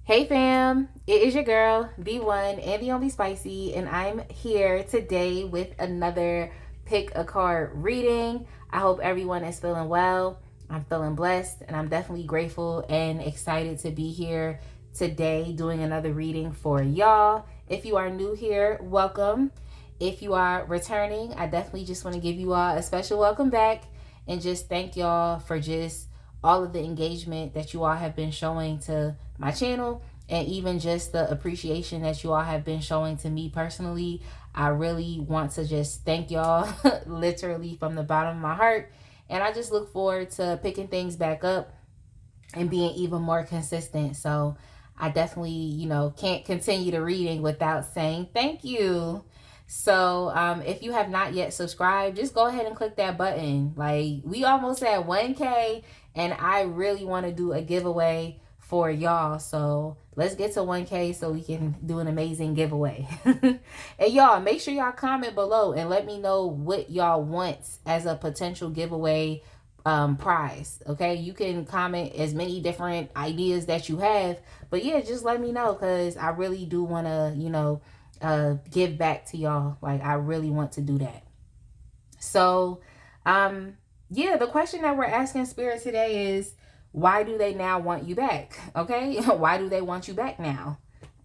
Hey fam, it is your girl, the one and the only Spicy, and I'm here today with another pick a card reading. I hope everyone is feeling well. I'm feeling blessed, and I'm definitely grateful and excited to be here today doing another reading for y'all. If you are new here, welcome. If you are returning, I definitely just want to give you all a special welcome back and just thank y'all for just all of the engagement that you all have been showing to my channel, and even just the appreciation that you all have been showing to me personally. I really want to just thank y'all literally from the bottom of my heart, and I just look forward to picking things back up and being even more consistent. So I definitely, can't continue the reading without saying thank you. So if you have not yet subscribed, just go ahead and click that button. Like, we almost at 1K, and I really want to do a giveaway for y'all. So let's get to 1K so we can do an amazing giveaway. And y'all, make sure y'all comment below and let me know what y'all want as a potential giveaway prize. Okay, you can comment as many different ideas that you have, but yeah, just let me know, because I really do want to give back to y'all. Like, I really want to do that. So yeah, the question that we're asking Spirit today is, why do they now want you back? Okay, why do they want you back now?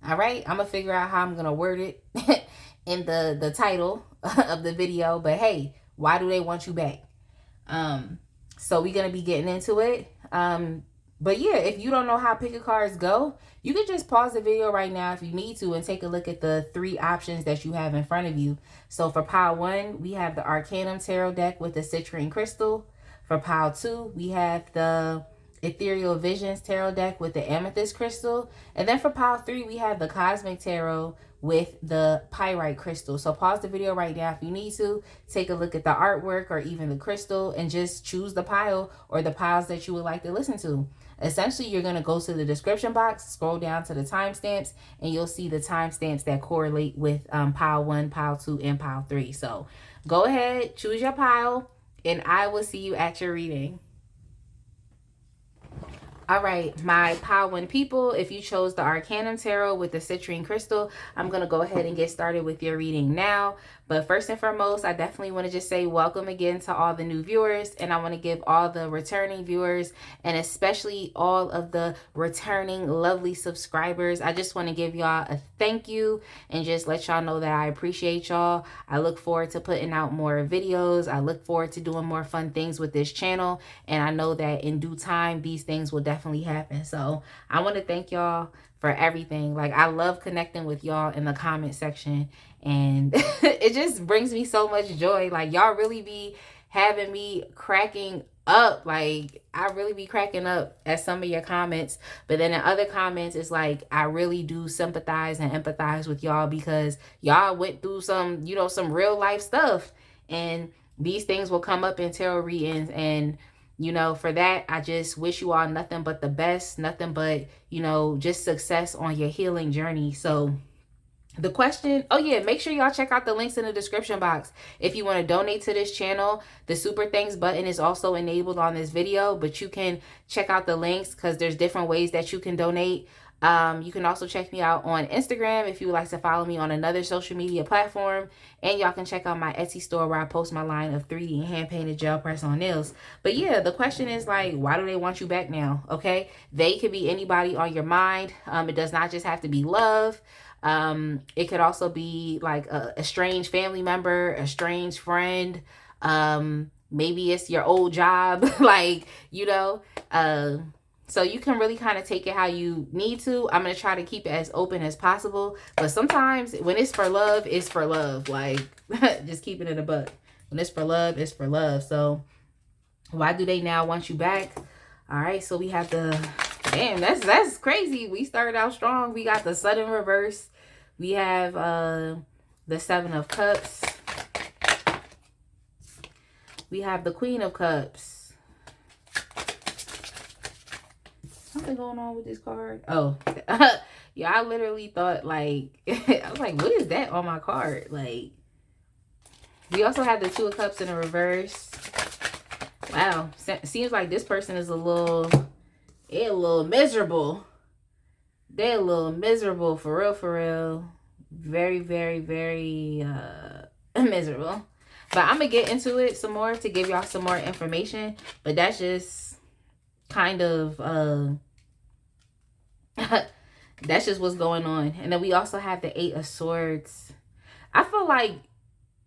All right, I'm gonna figure out how I'm gonna word it in the title of the video, but hey, why do they want you back? So we're gonna be getting into it. But yeah, if you don't know how pick a cards go, you can just pause the video right now if you need to and take a look at the 3 options that you have in front of you. So for pile 1, we have the Arcanum Tarot deck with the citrine crystal. For pile 2, we have the Ethereal Visions Tarot deck with the amethyst crystal. And then for pile 3, we have the Cosmic Tarot with the pyrite crystal. So pause the video right now if you need to. Take a look at the artwork or even the crystal and just choose the pile or the piles that you would like to listen to. Essentially, you're going to go to the description box, scroll down to the timestamps, and you'll see the timestamps that correlate with pile 1, pile 2, and pile 3. So go ahead, choose your pile, and I will see you at your reading. All right, my pile 1 people, if you chose the Arcanum Tarot with the citrine crystal, I'm going to go ahead and get started with your reading now. But first and foremost, I definitely want to just say welcome again to all the new viewers. And I want to give all the returning viewers, and especially all of the returning lovely subscribers, I just want to give y'all a thank you and just let y'all know that I appreciate y'all. I look forward to putting out more videos. I look forward to doing more fun things with this channel. And I know that in due time, these things will definitely happen. So I want to thank y'all for everything. Like, I love connecting with y'all in the comment section, and it just brings me so much joy. Like, y'all really be having me cracking up. Like, I really be cracking up at some of your comments, but then in other comments, it's like I really do sympathize and empathize with y'all, because y'all went through some, some real life stuff, and these things will come up in tarot readings. And for that, I just wish you all nothing but the best, nothing but, just success on your healing journey. So the question, oh yeah, make sure y'all check out the links in the description box. If you want to donate to this channel, the super thanks button is also enabled on this video, but you can check out the links because there's different ways that you can donate. You can also check me out on Instagram if you would like to follow me on another social media platform. And y'all can check out my Etsy store where I post my line of 3D and hand-painted gel press-on nails. But yeah, the question is, like, why do they want you back now? Okay, they could be anybody on your mind. It does not just have to be love. It could also be like a strange family member, a strange friend. Maybe it's your old job, like, so you can really kind of take it how you need to. I'm going to try to keep it as open as possible. But sometimes when it's for love, it's for love. Like, just keeping it a buck. When it's for love, it's for love. So why do they now want you back? All right, so we have the, damn, that's crazy. We started out strong. We got the Sun in reverse. We have the 7 of Cups. We have the Queen of Cups. Something going on with this card. Oh, yeah, I literally thought, like, I was like, what is that on my card? Like, we also have the 2 of Cups in a reverse. Wow, seems like this person is a little miserable. They a little miserable, for real, for real. Very, very, very miserable. But I'm gonna get into it some more to give y'all some more information. But that's just kind of that's just what's going on. And then we also have the Eight of Swords. I feel like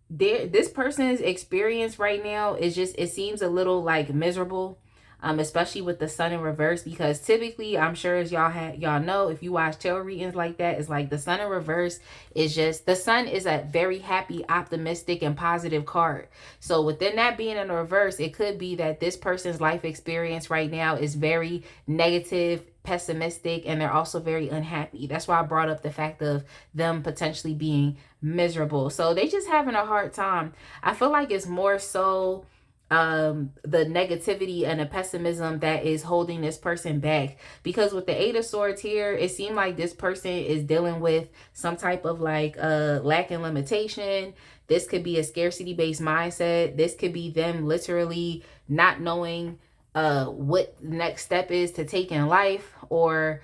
this person's experience right now is just, it seems a little like miserable, especially with the sun in reverse, because typically, I'm sure as y'all know, if you watch tarot readings like that, it's like the sun in reverse is just, the sun is a very happy, optimistic, and positive card. So within that being in reverse, it could be that this person's life experience right now is very negative, pessimistic, and they're also very unhappy. That's why I brought up the fact of them potentially being miserable. So they just having a hard time. I feel like it's more so the negativity and the pessimism that is holding this person back, because with the Eight of Swords here, it seemed like this person is dealing with some type of like lack and limitation. This could be a scarcity based mindset. This could be them literally not knowing what the next step is to take in life, or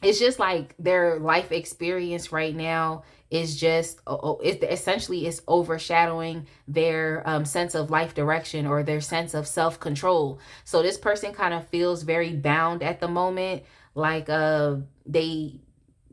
it's just like their life experience right now is just it essentially is overshadowing their sense of life direction or their sense of self-control. So this person kind of feels very bound at the moment, like they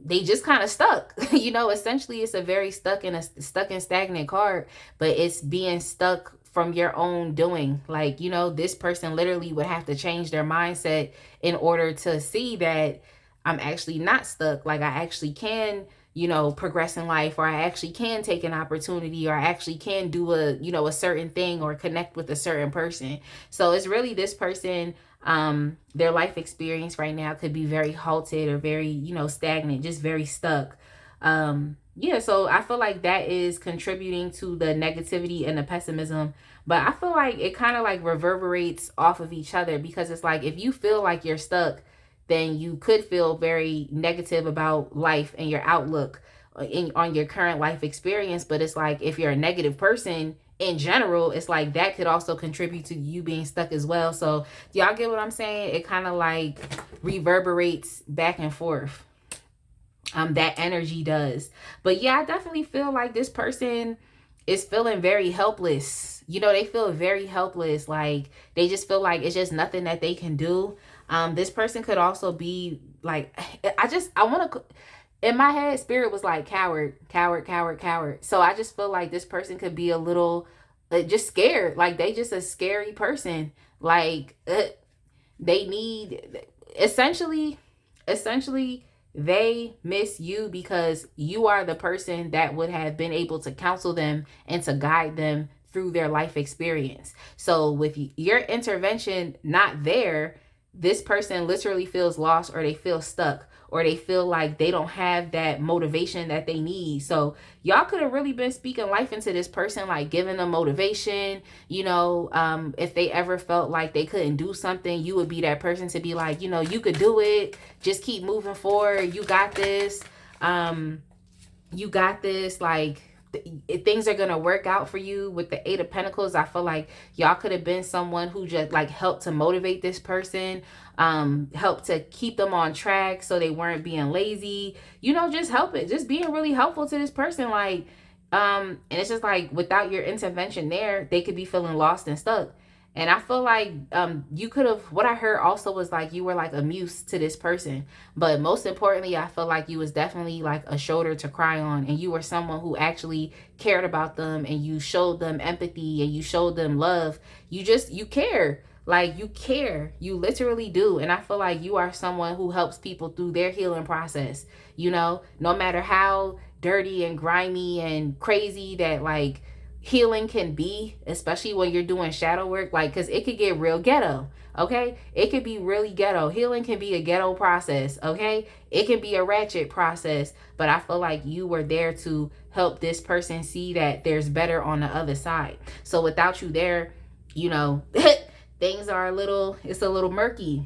just kind of stuck. You know, essentially it's a very stuck and stagnant card, but it's being stuck from your own doing. Like, you know, this person literally would have to change their mindset in order to see that I'm actually not stuck. Like, I actually can, you know, progress in life, or I actually can take an opportunity, or I actually can do a certain thing or connect with a certain person. So it's really this person, their life experience right now could be very halted or very, stagnant, just very stuck. Yeah, so I feel like that is contributing to the negativity and the pessimism. But I feel like it kind of like reverberates off of each other, because it's like if you feel like you're stuck, then you could feel very negative about life and your outlook on your current life experience. But it's like if you're a negative person in general, it's like that could also contribute to you being stuck as well. So do y'all get what I'm saying? It kind of like reverberates back and forth. That energy does. But yeah, I definitely feel like this person is feeling very helpless. You know, they feel very helpless. Like they just feel like it's just nothing that they can do. This person could also be like, I want to, in my head, spirit was like coward, coward, coward, coward. So I just feel like this person could be a little just scared. Like they just a scary person. Like they need, essentially, they miss you because you are the person that would have been able to counsel them and to guide them through their life experience. So with your intervention not there, this person literally feels lost, or they feel stuck, or they feel like they don't have that motivation that they need. So y'all could have really been speaking life into this person, like giving them motivation. If they ever felt like they couldn't do something, you would be that person to be like, you could do it. Just keep moving forward. You got this. You got this. Like, things are gonna work out for you. With the Eight of Pentacles, I feel like y'all could have been someone who just like helped to motivate this person, helped to keep them on track so they weren't being lazy, just help it, just being really helpful to this person. Like and it's just like without your intervention there, they could be feeling lost and stuck. And I feel like you could have, what I heard also was like you were like a muse to this person. But most importantly, I feel like you was definitely like a shoulder to cry on. And you were someone who actually cared about them, and you showed them empathy, and you showed them love. You care. Like you care. You literally do. And I feel like you are someone who helps people through their healing process. No matter how dirty and grimy and crazy that like healing can be, especially when you're doing shadow work, like, because it could get real ghetto. Okay, it could be really ghetto. Healing can be a ghetto process. Okay, it can be a ratchet process. But I feel like you were there to help this person see that there's better on the other side. So without you there, things are it's a little murky.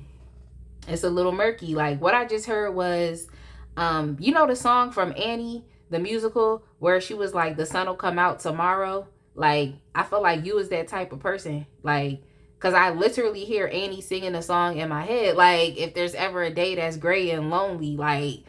It's a little murky. Like what I just heard was the song from Annie, the musical, where she was like, the sun will come out tomorrow. Like I feel like you was that type of person. Like Because I literally hear Annie singing the song in my head. Like, if there's ever a day that's gray and lonely, like,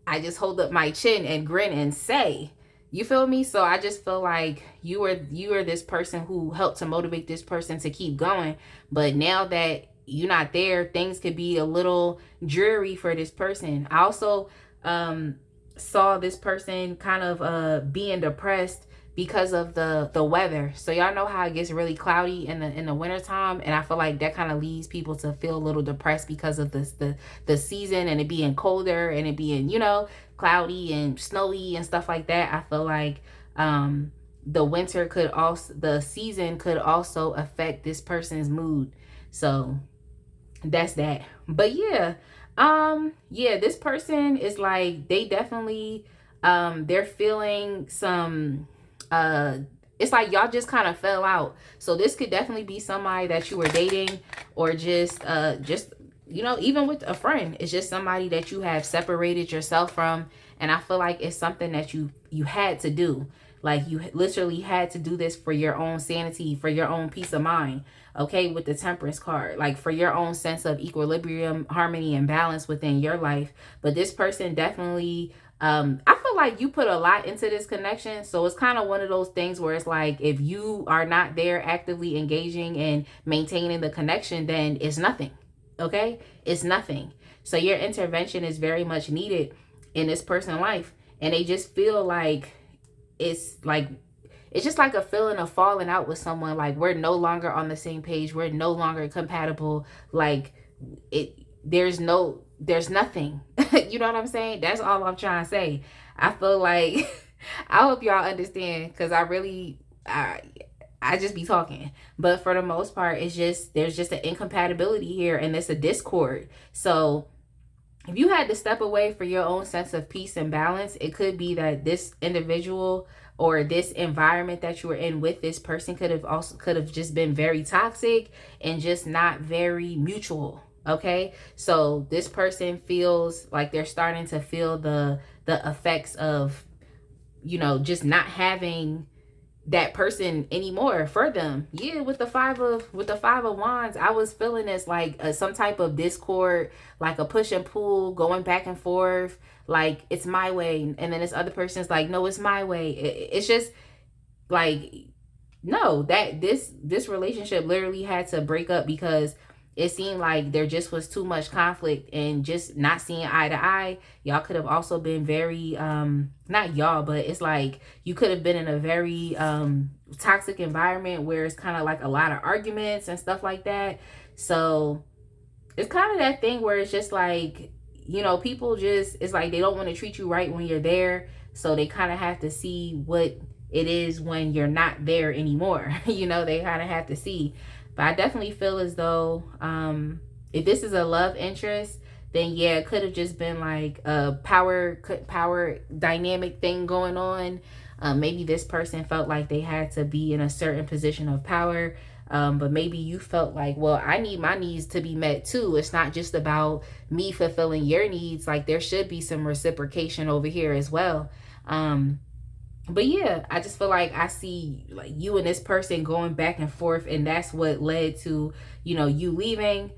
I just hold up my chin and grin and say, you feel me? So I just feel like you are this person who helped to motivate this person to keep going. But now that you're not there, things could be a little dreary for this person. I also saw this person kind of being depressed because of the weather. So y'all know how it gets really cloudy in the wintertime, and I feel like that kind of leads people to feel a little depressed because of the season and it being colder and it being, cloudy and snowy and stuff like that. I feel like the season could also affect this person's mood. So that's that. But yeah, this person is like, they definitely they're feeling some it's like y'all just kind of fell out. So this could definitely be somebody that you were dating, or just even with a friend. It's just somebody that you have separated yourself from, and I feel like it's something that you had to do. Like, you literally had to do this for your own sanity, for your own peace of mind. Okay, with the Temperance card, like for your own sense of equilibrium, harmony, and balance within your life. But this person definitely, I feel like you put a lot into this connection. So it's kind of one of those things where it's like, if you are not there actively engaging and maintaining the connection, then it's nothing. Okay, it's nothing. So your intervention is very much needed in this person's life, and they just feel like it's just like a feeling of falling out with someone. Like, we're no longer on the same page, we're no longer compatible. Like, there's nothing. You know what I'm saying? That's all I'm trying to say. I feel like I hope y'all understand, because I just be talking. But for the most part, there's just an incompatibility here, and it's a discord. So if you had to step away for your own sense of peace and balance, it could be that this individual or this environment that you were in with this person could have just been very toxic and just not very mutual. Okay, so this person feels like they're starting to feel the effects of, just not having that person anymore for them. Yeah, with the five of wands, I was feeling this like some type of discord, like a push and pull, going back and forth, like it's my way, and then this other person's like, no, it's my way. It's just like, no, that this relationship literally had to break up, because it seemed like there just was too much conflict and just not seeing eye to eye. Y'all could have also been very, not y'all, but it's like you could have been in a very toxic environment where it's kind of like a lot of arguments and stuff like that. So it's kind of that thing where it's just like, people just, it's like they don't want to treat you right when you're there. So they kind of have to see what it is when you're not there anymore. They kind of have to see. But I definitely feel as though if this is a love interest, then yeah, it could have just been like a power dynamic thing going on. Maybe this person felt like they had to be in a certain position of power. But maybe you felt like, well, I need my needs to be met too. It's not just about me fulfilling your needs. Like, there should be some reciprocation over here as well. But yeah, I just feel like I see like you and this person going back and forth, and that's what led to, you leaving,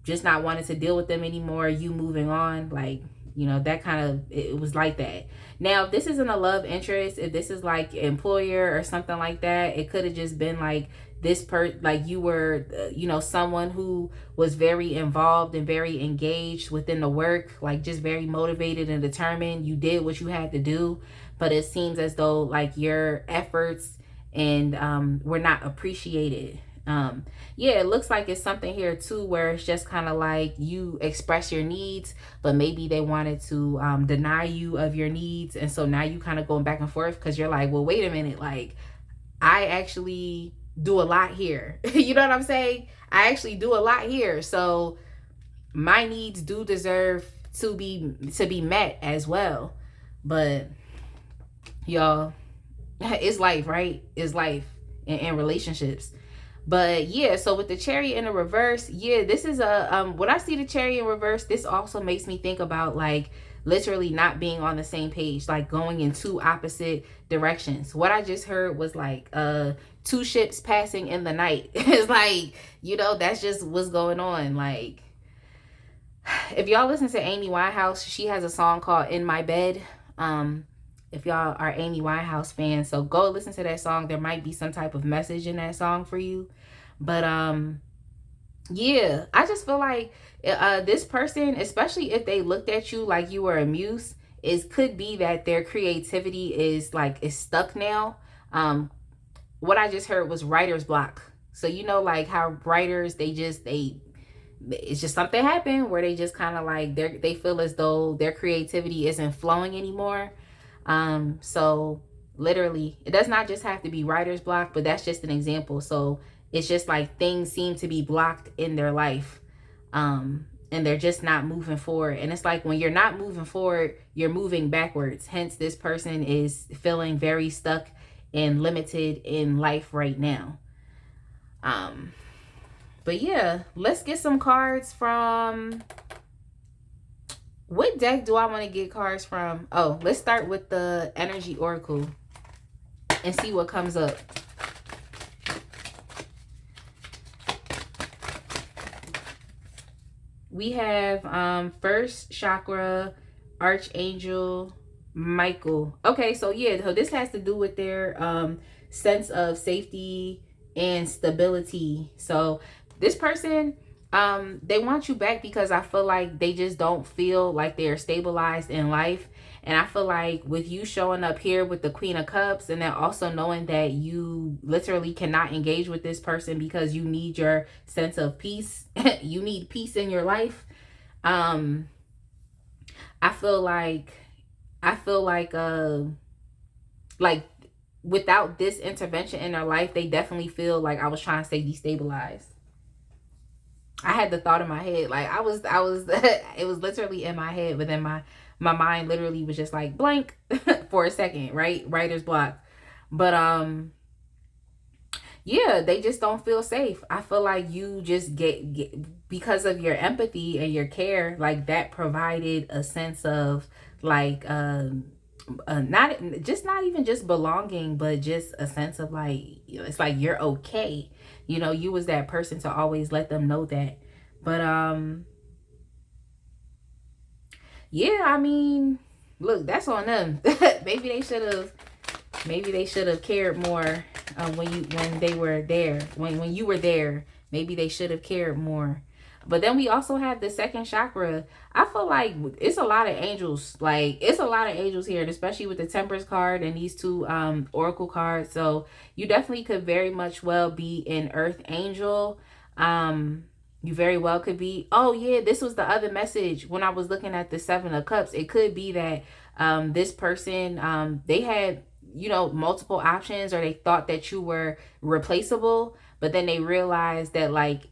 just not wanting to deal with them anymore, you moving on, like, that kind of, it was like that. Now, if this isn't a love interest, if this is like employer or something like that, it could have just been like like you were, someone who was very involved and very engaged within the work, like just very motivated and determined. You did what you had to do, but it seems as though like your efforts and were not appreciated. Yeah, it looks like it's something here too where it's just kind of like you express your needs, but maybe they wanted to deny you of your needs, and so now you kind of going back and forth because you're like, well, wait a minute, like I actually do a lot here. You know what I'm saying? I actually do a lot here, so my needs do deserve to be met as well. But y'all, it's life, right? It's life in relationships. But yeah, so with the Chariot in the reverse, yeah, this is a when I see the Chariot in reverse, this also makes me think about like literally not being on the same page, like going in two opposite directions. What I just heard was like two ships passing in the night. It's like, you know, that's just what's going on. Like, if y'all listen to Amy Winehouse, she has a song called In My Bed. If y'all are Amy Winehouse fans, so go listen to that song. There might be some type of message in that song for you. But yeah, I just feel like this person, especially if they looked at you like you were a muse, it could be that their creativity is stuck now. What I just heard was writer's block. So you know, like how writers, it's just something happened where they just kind of like they feel as though their creativity isn't flowing anymore. So literally, it does not just have to be writer's block, but that's just an example. So it's just like things seem to be blocked in their life. And they're just not moving forward. And it's like when you're not moving forward, you're moving backwards. Hence, this person is feeling very stuck and limited in life right now. But yeah, let's get some cards from... What deck do I want to get cards from? Oh, let's start with the Energy Oracle and see what comes up. We have first chakra, Archangel Michael. Okay, so yeah, so this has to do with their sense of safety and stability. So this person, they want you back because I feel like they just don't feel like they're stabilized in life. And I feel like with you showing up here with the Queen of Cups, and then also knowing that you literally cannot engage with this person because you need your sense of peace. You need peace in your life. I feel like without this intervention in their life, they definitely feel like I was trying to say destabilized. I had the thought in my head, like I was it was literally in my head, but then my mind literally was just like blank for a second, right? Writer's block. But yeah, they just don't feel safe. I feel like you just get because of your empathy and your care, like that provided a sense of like not even just belonging, but just a sense of like, you know, it's like you're okay. You know, you was that person to always let them know that. But yeah, I mean, look, that's on them. Maybe they should have cared more when they were there. When you were there, maybe they should have cared more. But then we also have the second chakra. I feel like it's a lot of angels. Like, it's a lot of angels here, and especially with the Temperance card and these two oracle cards. So you definitely could very much well be an earth angel. You very well could be. Oh yeah, this was the other message when I was looking at the Seven of Cups. It could be that this person, they had, you know, multiple options, or they thought that you were replaceable, but then they realized that like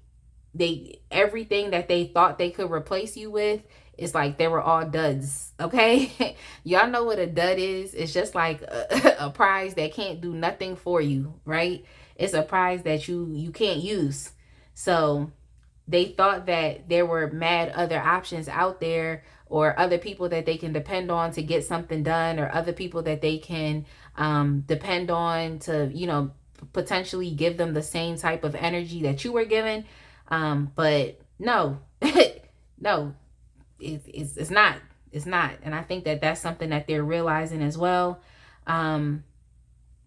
everything that they thought they could replace you with is like they were all duds. Okay. Y'all know what a dud is. It's just like a prize that can't do nothing for you, right? It's a prize that you can't use. So they thought that there were mad other options out there, or other people that they can depend on to get something done, or other people that they can depend on to, you know, potentially give them the same type of energy that you were given. But no, no, it's not. And I think that that's something that they're realizing as well. And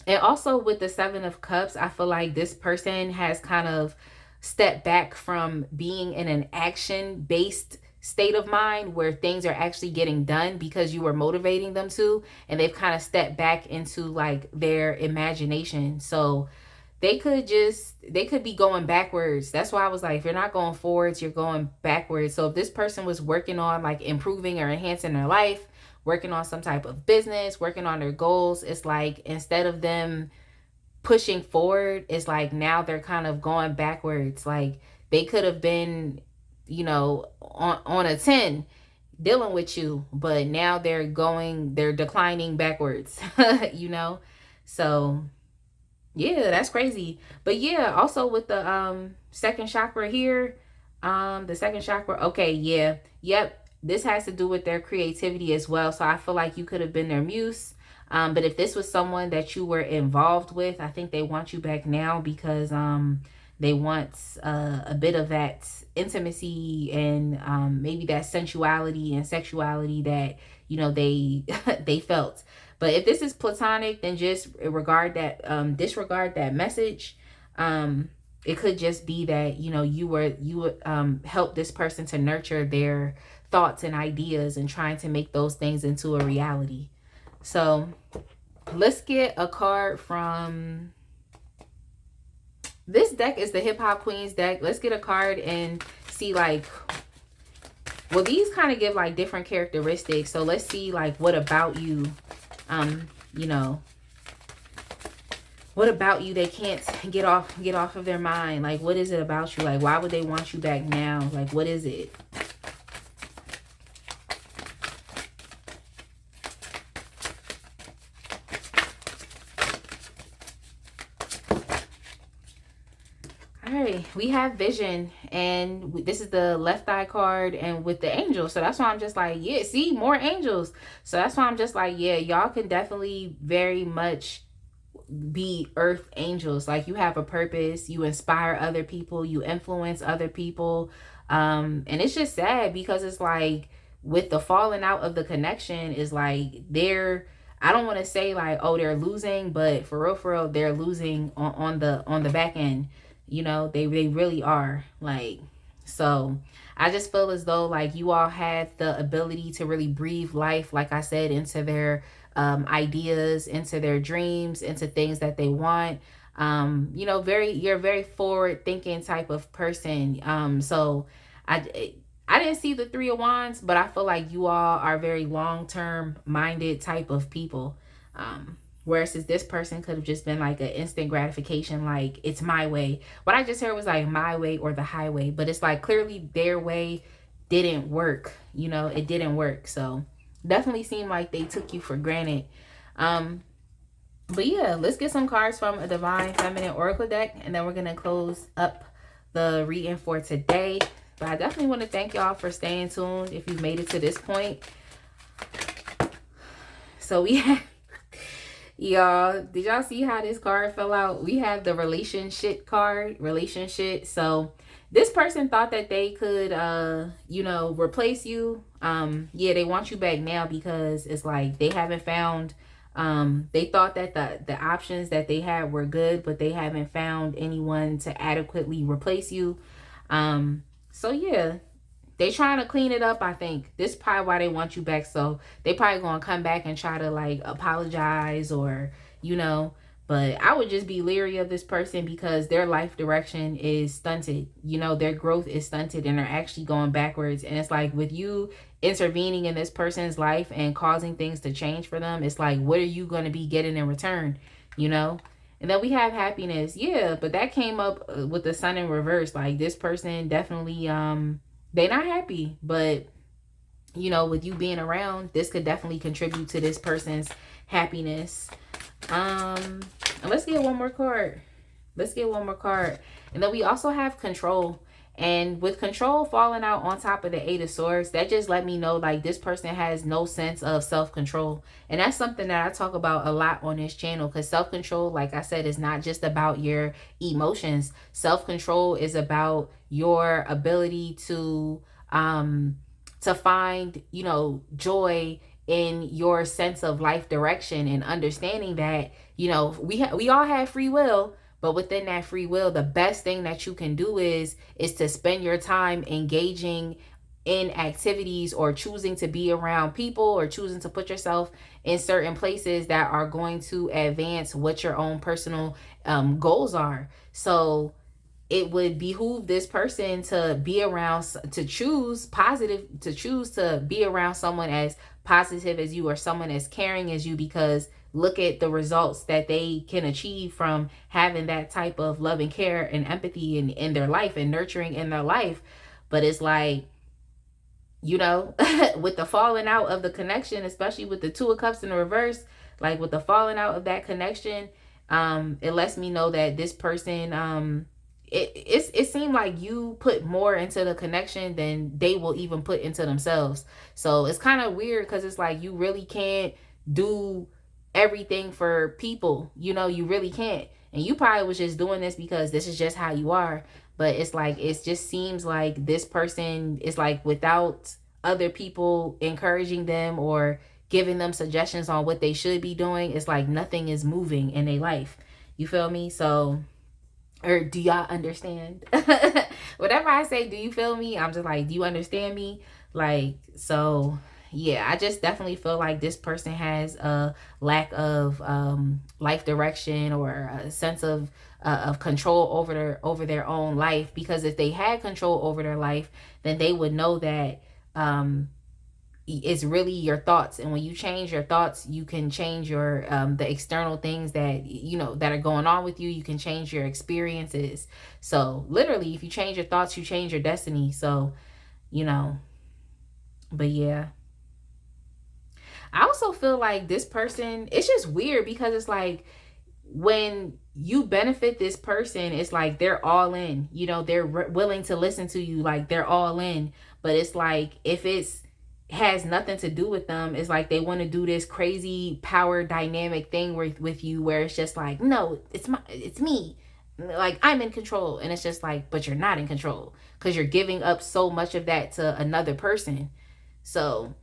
also with the Seven of Cups, I feel like this person has kind of stepped back from being in an action-based state of mind where things are actually getting done because you were motivating them to, and they've kind of stepped back into like their imagination. So they could be going backwards. That's why I was like, if you're not going forwards, you're going backwards. So if this person was working on like improving or enhancing their life, working on some type of business, working on their goals, it's like instead of them pushing forward, it's like now they're kind of going backwards. Like they could have been, you know, on a 10 dealing with you, but now they're declining backwards. You know. So yeah, that's crazy. But yeah, also with the second chakra here, the second chakra, okay, yeah, yep, this has to do with their creativity as well. So I feel like you could have been their muse. But if this was someone that you were involved with, I think they want you back now because they want a bit of that intimacy and maybe that sensuality and sexuality that, you know, they they felt. But if this is platonic, then just disregard that message. It could just be that, you know, you would help this person to nurture their thoughts and ideas and trying to make those things into a reality. So let's get a card from this deck. Is the Hip Hop Queens deck. Let's get a card and see, like, well, these kind of give like different characteristics. So let's see, like, what about you, you know, what about you they can't get off of their mind? Like, what is it about you? Like, why would they want you back now? Like, what is it? We have vision, and this is the left eye card and with the angels. So that's why I'm just like, yeah, see, more angels. So that's why I'm just like, yeah, y'all can definitely very much be earth angels. Like, you have a purpose, you inspire other people, you influence other people. And it's just sad because it's like with the falling out of the connection is like I don't want to say like, oh, they're losing, but for real, they're losing on the back end. You know, they really are. Like, so I just feel as though like you all had the ability to really breathe life, like I said, into their ideas, into their dreams, into things that they want. You know, you're a very forward thinking type of person. So I didn't see the Three of Wands, but I feel like you all are very long-term minded type of people. Whereas this person could have just been like an instant gratification, like, it's my way. What I just heard was like my way or the highway, but it's like clearly their way didn't work. You know, it didn't work. So definitely seemed like they took you for granted. But yeah, let's get some cards from a Divine Feminine Oracle deck, and then we're going to close up the reading for today. But I definitely want to thank y'all for staying tuned if you've made it to this point. So we have, y'all, did y'all see how this card fell out? We have the relationship card, relationship. So this person thought that they could, you know, replace you. Yeah, they want you back now because it's like they haven't found, they thought that the options that they had were good, but they haven't found anyone to adequately replace you. So yeah, they trying to clean it up, I think. This is probably why they want you back. So they probably going to come back and try to like apologize or, you know, but I would just be leery of this person because their life direction is stunted. You know, their growth is stunted and they're actually going backwards. And it's like with you intervening in this person's life and causing things to change for them, it's like, what are you going to be getting in return? You know? And then we have happiness. Yeah, but that came up with the sun in reverse. Like, this person definitely, they're not happy, but you know, with you being around, this could definitely contribute to this person's happiness. And let's get one more card. Let's get one more card. And then we also have control. And with control falling out on top of the Eight of Swords, that just let me know like this person has no sense of self-control. And that's something that I talk about a lot on this channel, because self-control, like I said, is not just about your emotions. Self-control is about your ability to find, you know, joy in your sense of life direction, and understanding that, you know, we all have free will. But within that free will, the best thing that you can do is to spend your time engaging in activities or choosing to be around people or choosing to put yourself in certain places that are going to advance what your own personal goals are. So it would behoove this person to be around, to choose to be around someone as positive as you or someone as caring as you, because look at the results that they can achieve from having that type of love and care and empathy in their life and nurturing in their life. But it's like, you know, with the falling out of the connection, especially with the Two of Cups in the reverse, like with the falling out of that connection, it lets me know that this person, it seemed like you put more into the connection than they will even put into themselves. So it's kind of weird because it's like you really can't do everything for people. You know, you really can't. And you probably was just doing this because this is just how you are. But it's like, it just seems like this person is like, without other people encouraging them or giving them suggestions on what they should be doing, it's like nothing is moving in their life. You feel me? So, or do y'all understand? Whatever I say, do you feel me? I'm just like, do you understand me? Like, so yeah, I just definitely feel like this person has a lack of life direction or a sense of control over their own life. Because if they had control over their life, then they would know that it's really your thoughts, and when you change your thoughts, you can change your the external things that you know that are going on with you. You can change your experiences. So literally, if you change your thoughts, you change your destiny. So, you know, but yeah, I also feel like this person, it's just weird because it's like, when you benefit this person, it's like they're all in. You know, they're willing to listen to you, like they're all in. But it's like, if it's has nothing to do with them, it's like they want to do this crazy power dynamic thing with you, where it's just like, no, it's me, like I'm in control. And it's just like, but you're not in control, because you're giving up so much of that to another person. So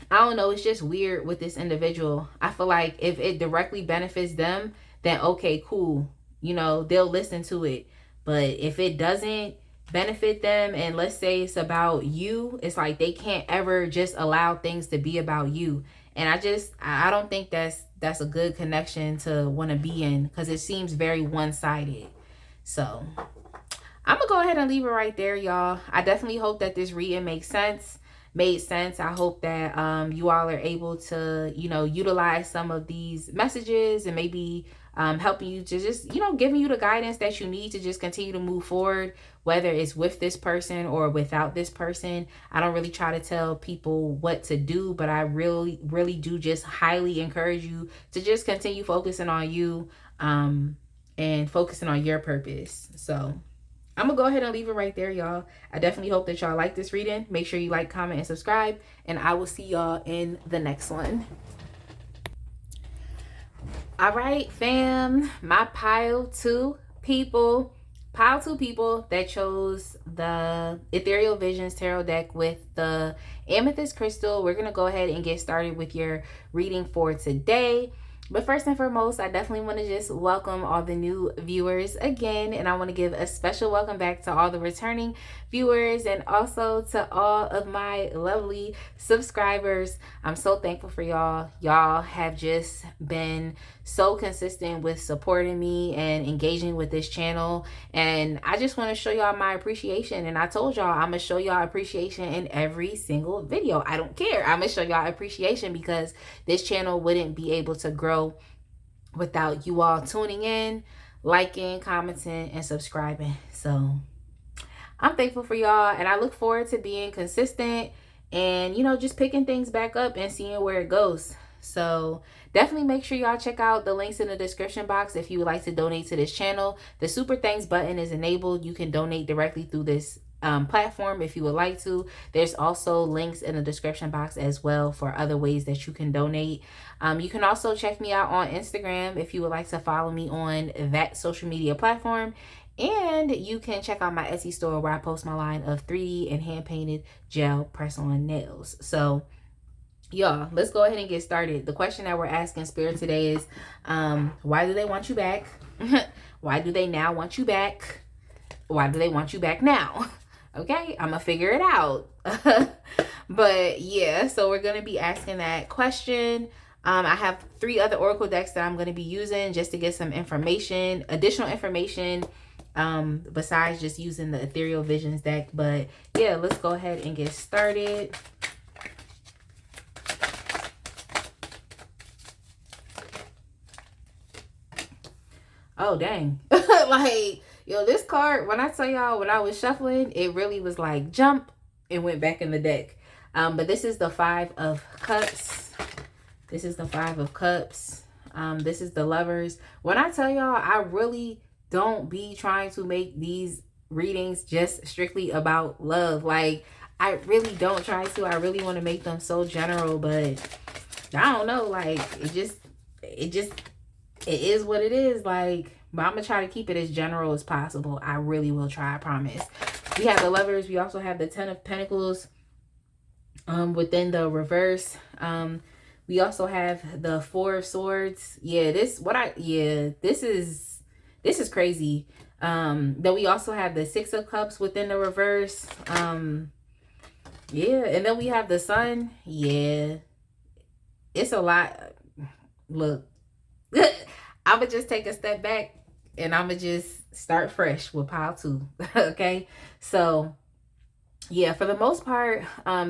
I don't know, it's just weird with this individual. I feel like if it directly benefits them, then okay, cool, you know, they'll listen to it. But if it doesn't benefit them, and let's say it's about you, it's like they can't ever just allow things to be about you. And I don't think that's a good connection to want to be in, because it seems very one-sided. So I'm gonna go ahead and leave it right there, y'all. I definitely hope that this reading made sense. I hope that you all are able to, you know, utilize some of these messages, and maybe helping you to just, you know, giving you the guidance that you need to just continue to move forward, whether it's with this person or without this person. I don't really try to tell people what to do, but I really, really do just highly encourage you to just continue focusing on you and focusing on your purpose. So I'm gonna go ahead and leave it right there, y'all. I definitely hope that y'all like this reading. Make sure you like, comment, and subscribe, and I will see y'all in the next one. All right, fam, my pile two people that chose the Ethereal Visions Tarot deck with the Amethyst Crystal. We're gonna go ahead and get started with your reading for today. But first and foremost, I definitely want to just welcome all the new viewers again. And I want to give a special welcome back to all the returning viewers, and also to all of my lovely subscribers. I'm so thankful for y'all. Y'all have just been so consistent with supporting me and engaging with this channel. And I just want to show y'all my appreciation. And I told y'all I'm going to show y'all appreciation in every single video. I don't care. I'm going to show y'all appreciation, because this channel wouldn't be able to grow without you all tuning in, liking, commenting, and subscribing. So I'm thankful for y'all, and I look forward to being consistent and, you know, just picking things back up and seeing where it goes. So definitely make sure y'all check out the links in the description box if you would like to donate to this channel. The super thanks button is enabled. You can donate directly through this platform if you would like to. There's also links in the description box as well for other ways that you can donate. You can also check me out on Instagram if you would like to follow me on that social media platform. And you can check out my Etsy store, where I post my line of 3D and hand painted gel press-on nails. So y'all, let's go ahead and get started. The question that we're asking Spirit today is, why do they want you back? Why do they now want you back? Why do they want you back now? Okay, I'm gonna figure it out. But yeah, so we're gonna be asking that question. I have 3 other oracle decks that I'm gonna be using just to get some information, additional information, besides just using the Ethereal Visions deck. But yeah, let's go ahead and get started. Oh dang. Like, yo, this card, when I tell y'all, when I was shuffling, it really was like jump and went back in the deck. But this is the 5 of Cups. This is the 5 of Cups. This is the Lovers. When I tell y'all, I really don't be trying to make these readings just strictly about love. Like, I really don't try to. I really want to make them so general, but I don't know, like, it just, it is what it is. Like, but I'm gonna try to keep it as general as possible. I really will try, I promise. We have the Lovers. We also have the Ten of Pentacles within the reverse. We also have the Four of Swords. Yeah, this is crazy. Then we also have the Six of Cups within the reverse. Yeah, and then we have the Sun. Yeah, it's a lot. Look, I'ma just take a step back and I'ma just start fresh with pile 2. Okay, so yeah, for the most part,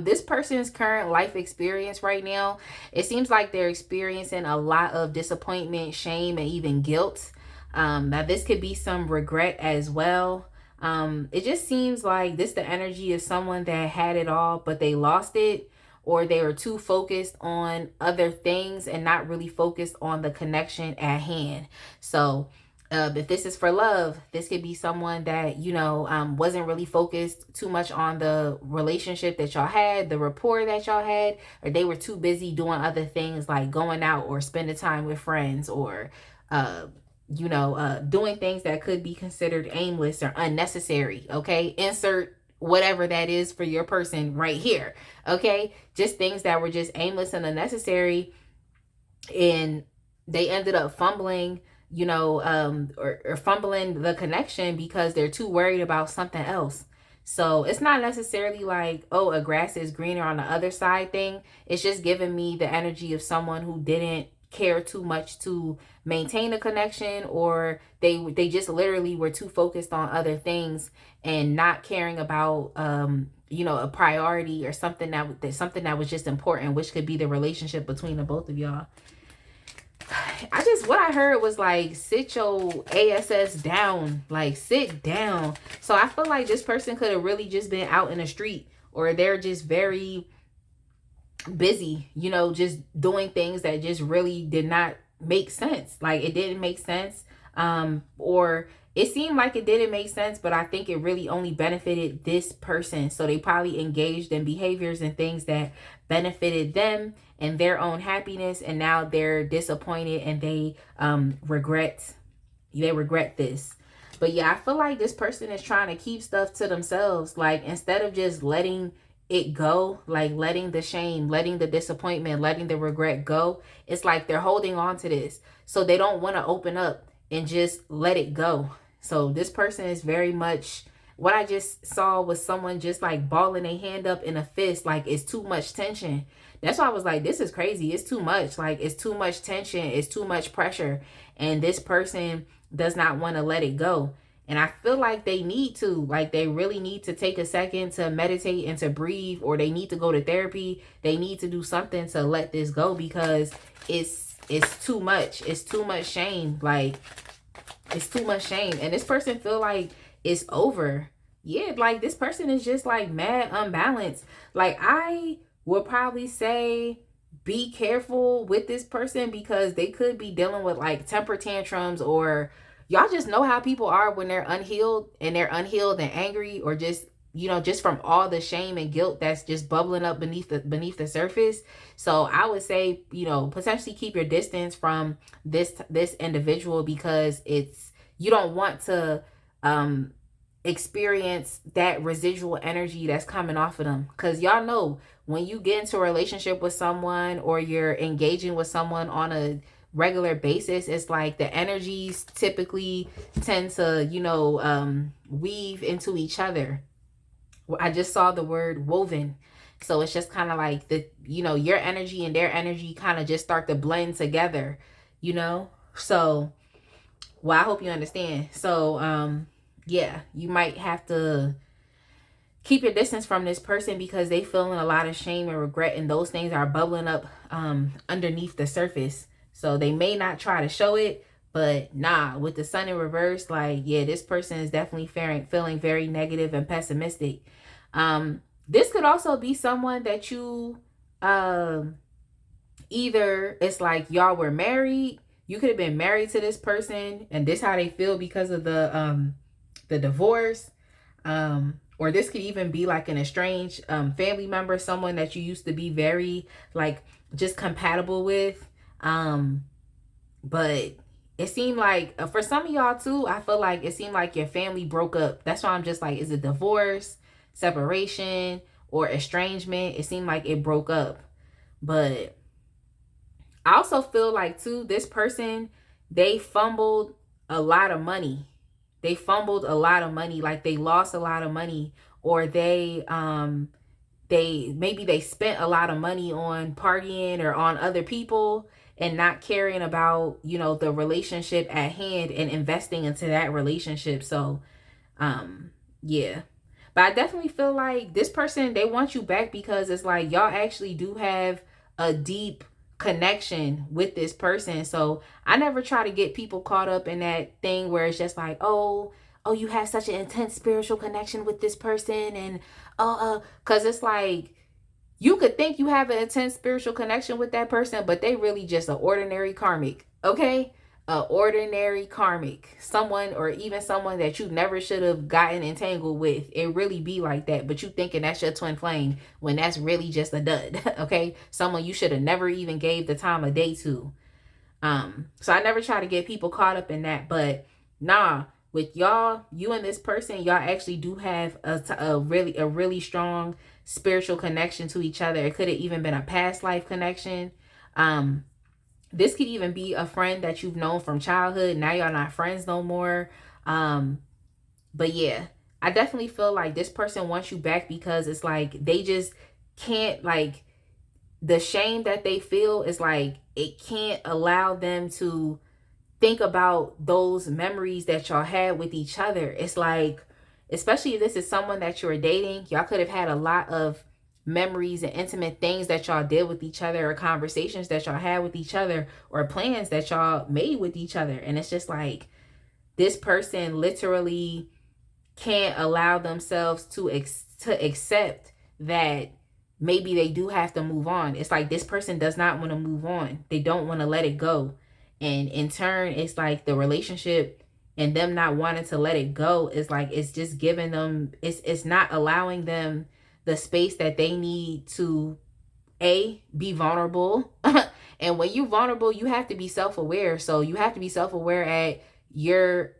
this person's current life experience right now, it seems like they're experiencing a lot of disappointment, shame, and even guilt. Now this could be some regret as well. It just seems like this the energy of someone that had it all, but they lost it, or they were too focused on other things and not really focused on the connection at hand. So if this is for love, this could be someone that, you know, wasn't really focused too much on the relationship that y'all had, the rapport that y'all had, or they were too busy doing other things like going out or spending time with friends, or doing things that could be considered aimless or unnecessary. Okay, insert whatever that is for your person right here. Okay, just things that were just aimless and unnecessary, and they ended up fumbling, or fumbling the connection because they're too worried about something else. So it's not necessarily like, oh, a grass is greener on the other side thing. It's just giving me the energy of someone who didn't care too much to maintain a connection, or they just literally were too focused on other things and not caring about a priority or something that was just important, which could be the relationship between the both of y'all. What I heard was like, sit your ass down, like sit down. So I feel like this person could have really just been out in the street, or they're just very busy, just doing things that just really did not make sense. Like, it didn't make sense. Or it seemed like it didn't make sense, but I think it really only benefited this person. So they probably engaged in behaviors and things that benefited them and their own happiness, and now they're disappointed and they regret this. But yeah, I feel like this person is trying to keep stuff to themselves. Like, instead of just letting it go, like letting the shame, letting the disappointment, letting the regret go, it's like they're holding on to this. So they don't want to open up and just let it go. So this person is very much, what I just saw was someone just like balling a hand up in a fist, like it's too much tension. That's why I was like, this is crazy. It's too much. Like, it's too much tension. It's too much pressure. And this person does not want to let it go. And I feel like they need to, like, they really need to take a second to meditate and to breathe, or they need to go to therapy. They need to do something to let this go, because it's too much. It's too much shame. Like, it's too much shame. And this person feel like it's over. Yeah, like this person is just like mad unbalanced. Like, I would probably say be careful with this person, because they could be dealing with like temper tantrums, or y'all just know how people are when they're unhealed and angry, or just, just from all the shame and guilt that's just bubbling up beneath the surface. So I would say, potentially keep your distance from this individual, because you don't want to experience that residual energy that's coming off of them. Because y'all know, when you get into a relationship with someone, or you're engaging with someone on a regular basis, it's like the energies typically tend to weave into each other. I just saw the word woven. So it's just kind of like your energy and their energy kind of just start to blend together, so well, I hope you understand. So yeah, you might have to keep your distance from this person, because they feeling a lot of shame and regret, and those things are bubbling up underneath the surface. So they may not try to show it, but nah, with the Sun in reverse, like, yeah, this person is definitely feeling very negative and pessimistic. This could also be someone that you either, it's like y'all were married, you could have been married to this person, and this how they feel because of the divorce. Or this could even be like an estranged family member, someone that you used to be very like just compatible with. But it seemed like for some of y'all too, I feel like it seemed like your family broke up. That's why I'm just like, is it divorce, separation, or estrangement? It seemed like it broke up. But I also feel like too, this person, they fumbled a lot of money. They fumbled a lot of money, like they lost a lot of money, or they maybe they spent a lot of money on partying or on other people and not caring about, you know, the relationship at hand and investing into that relationship. So yeah. But I definitely feel like this person, they want you back because it's like y'all actually do have a deep connection with this person. So I never try to get people caught up in that thing where it's just like, oh, you have such an intense spiritual connection with this person, and because it's like you could think you have an intense spiritual connection with that person, but they really just an ordinary karmic, okay? A ordinary karmic, someone, or even someone that you never should have gotten entangled with. It really be like that, but you thinking that's your twin flame when that's really just a dud, okay? Someone you should have never even gave the time of day to. So I never try to get people caught up in that, but nah, with y'all, you and this person, y'all actually do have a really strong spiritual connection to each other. It could have even been a past life connection. This could even be a friend that you've known from childhood. Now y'all not friends no more. But yeah, I definitely feel like this person wants you back because it's like they just can't, like, the shame that they feel is like it can't allow them to think about those memories that y'all had with each other. It's like, especially if this is someone that you're dating, y'all could have had a lot of memories and intimate things that y'all did with each other, or conversations that y'all had with each other, or plans that y'all made with each other. And it's just like this person literally can't allow themselves to accept that maybe they do have to move on. It's like this person does not want to move on. They don't want to let it go. And in turn, it's like the relationship and them not wanting to let it go is like it's just giving them, it's not allowing them the space that they need to be vulnerable. And when you're vulnerable, you have to be self-aware. So you have to be self-aware at your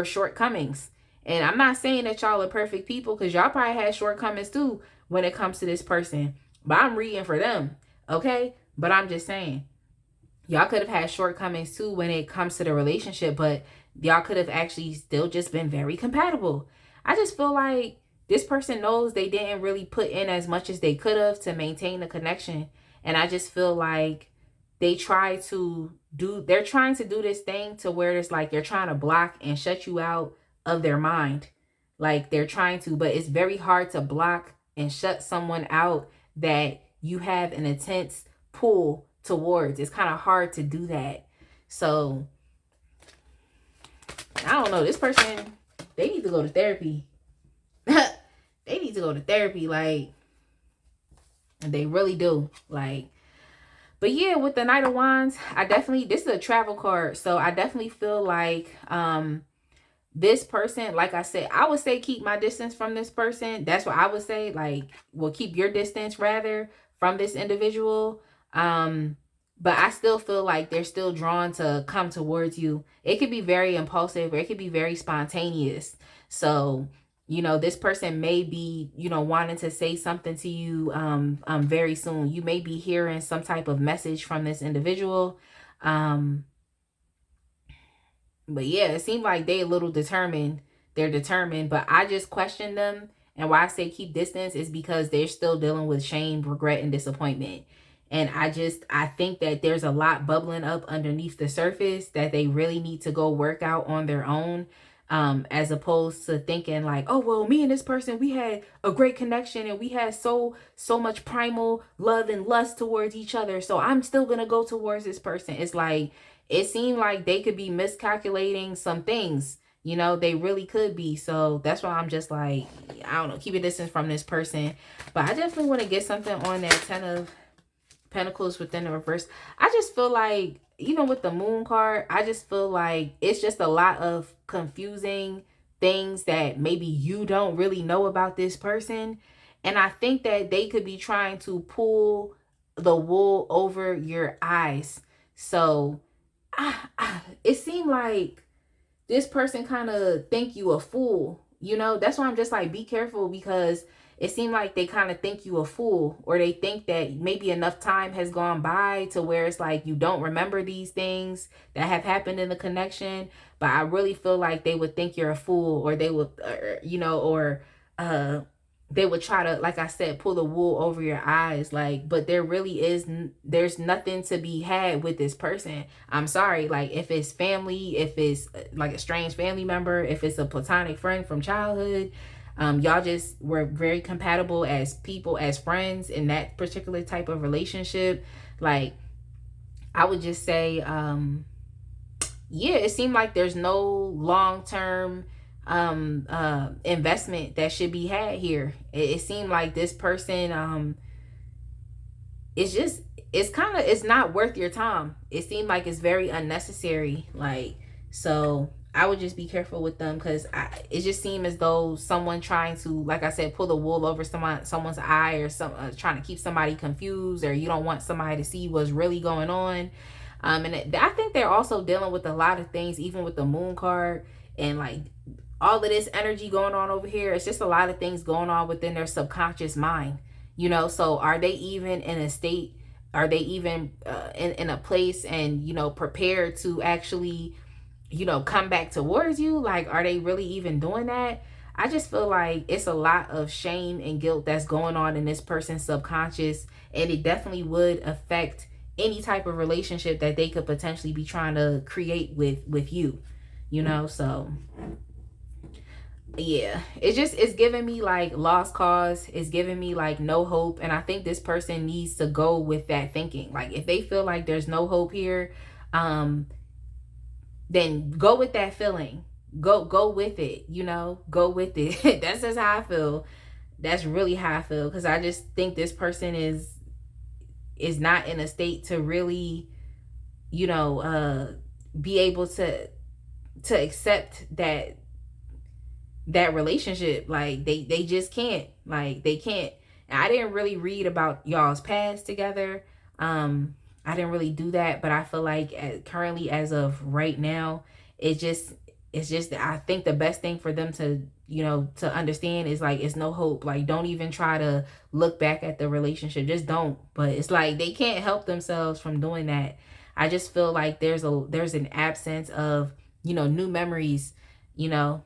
shortcomings. And I'm not saying that y'all are perfect people, because y'all probably had shortcomings too when it comes to this person, but I'm reading for them, okay? But I'm just saying, y'all could have had shortcomings too when it comes to the relationship, but y'all could have actually still just been very compatible. I just feel like this person knows they didn't really put in as much as they could have to maintain the connection. And I just feel like they're trying to do this thing to where it's like they're trying to block and shut you out of their mind. Like they're trying to, but it's very hard to block and shut someone out that you have an intense pull towards. It's kind of hard to do that. So I don't know, this person, they need to go to therapy. They need to go to therapy, like, they really do, like. But yeah, with the Knight of Wands, this is a travel card, so I definitely feel like this person, like I said, I would say keep my distance from this person. That's what I would say. Like, well, keep your distance rather from this individual. But I still feel like they're still drawn to come towards you. It could be very impulsive, or it could be very spontaneous. So, this person may be, wanting to say something to you very soon. You may be hearing some type of message from this individual. But yeah, it seems like they a little determined. They're determined, but I just question them. And why I say keep distance is because they're still dealing with shame, regret, and disappointment. And I think that there's a lot bubbling up underneath the surface that they really need to go work out on their own. As opposed to thinking like, oh, well, me and this person, we had a great connection and we had so much primal love and lust towards each other, so I'm still gonna go towards this person. It's like, it seemed like they could be miscalculating some things. They really could be. So that's why I'm just like, I don't know, keep a distance from this person. But I definitely want to get something on that Ten of Pentacles within the reverse. I just feel like, even with the Moon card, I just feel like it's just a lot of confusing things that maybe you don't really know about this person. And I think that they could be trying to pull the wool over your eyes. So it seemed like this person kind of think you a fool. You know, that's why I'm just like, be careful, because it seemed like they kind of think you a fool, or they think that maybe enough time has gone by to where it's like you don't remember these things that have happened in the connection. But I really feel like they would think you're a fool, or they would, or uh, they would try to, like I said, pull the wool over your eyes. Like, but there really is, there's nothing to be had with this person. I'm sorry. Like, if it's family, if it's like a strange family member, if it's a platonic friend from childhood, y'all just were very compatible as people, as friends in that particular type of relationship. Like, I would just say, yeah, it seemed like there's no long-term investment that should be had here. It seemed like this person, it's just, it's not worth your time. It seemed like it's very unnecessary. Like, so I would just be careful with them, because it just seemed as though someone trying to, like I said, pull the wool over someone's eye, or trying to keep somebody confused, or you don't want somebody to see what's really going on. And I think they're also dealing with a lot of things, even with the moon card, and like all of this energy going on over here. It's just a lot of things going on within their subconscious mind, you know. So are they even in a state, are they even in a place and, you know, prepared to actually, you know, come back towards you? Like, are they really even doing that? I just feel like it's a lot of shame and guilt that's going on in this person's subconscious, and it definitely would affect any type of relationship that they could potentially be trying to create with you, you know. So yeah, it's giving me like lost cause. It's giving me like no hope, and I think this person needs to go with that thinking. Like, if they feel like there's no hope here, then go with that feeling. Go with it, you know. Go with it. That's just how I feel. That's really how I feel, because I just think this person is not in a state to really, you know, be able to accept that relationship. Like, they just can't. Like, they can't. I didn't really read about y'all's past together. I didn't really do that, but I feel like currently, as of right now, it just it's just I think the best thing for them to, you know, to understand is like, it's no hope. Like, don't even try to look back at the relationship. Just don't. But it's like they can't help themselves from doing that. I just feel like there's an absence of, you know, new memories, you know.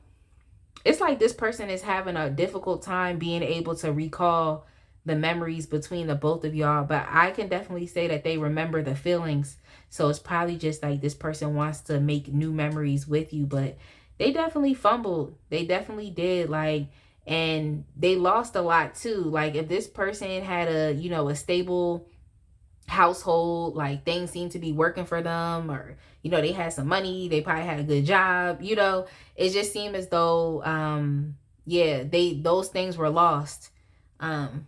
It's like this person is having a difficult time being able to recall the memories between the both of y'all, but I can definitely say that they remember the feelings. So it's probably just like this person wants to make new memories with you, but they definitely fumbled. They definitely did. Like, and they lost a lot too. Like, if this person had a, you know, a stable household, like things seem to be working for them, or, you know, they had some money, they probably had a good job, you know, it just seemed as though yeah, those things were lost.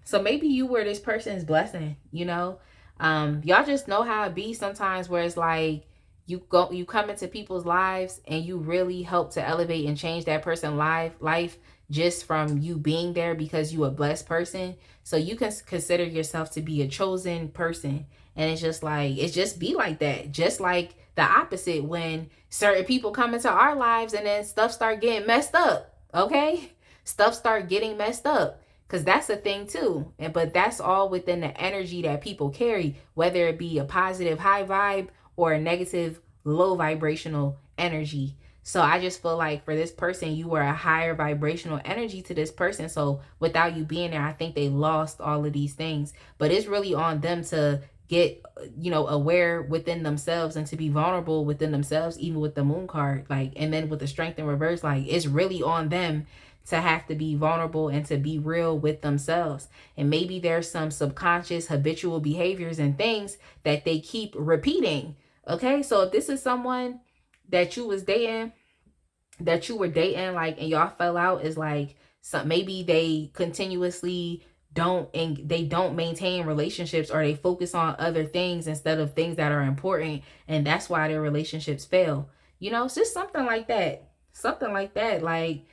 So maybe you were this person's blessing, you know. Y'all just know how it be sometimes, where it's like you come into people's lives and you really help to elevate and change that person's life just from you being there, because you a blessed person. So you can consider yourself to be a chosen person. And it's just like, it just be like that. Just like the opposite, when certain people come into our lives and then stuff start getting messed up. Okay? Stuff start getting messed up. Because that's a thing too. But that's all within the energy that people carry, whether it be a positive high vibe or a negative low vibrational energy. So I just feel like for this person, you were a higher vibrational energy to this person. So without you being there, I think they lost all of these things. But it's really on them to get, you know, aware within themselves and to be vulnerable within themselves, even with the moon card. Like, and then with the strength in reverse, like, it's really on them to have to be vulnerable and to be real with themselves. And maybe there's some subconscious habitual behaviors and things that they keep repeating. Okay, so if this is someone that you was dating, that you were dating, like, and y'all fell out, is like, so maybe they continuously don't maintain relationships, or they focus on other things instead of things that are important, and that's why their relationships fail. You know, it's just something like that. Like,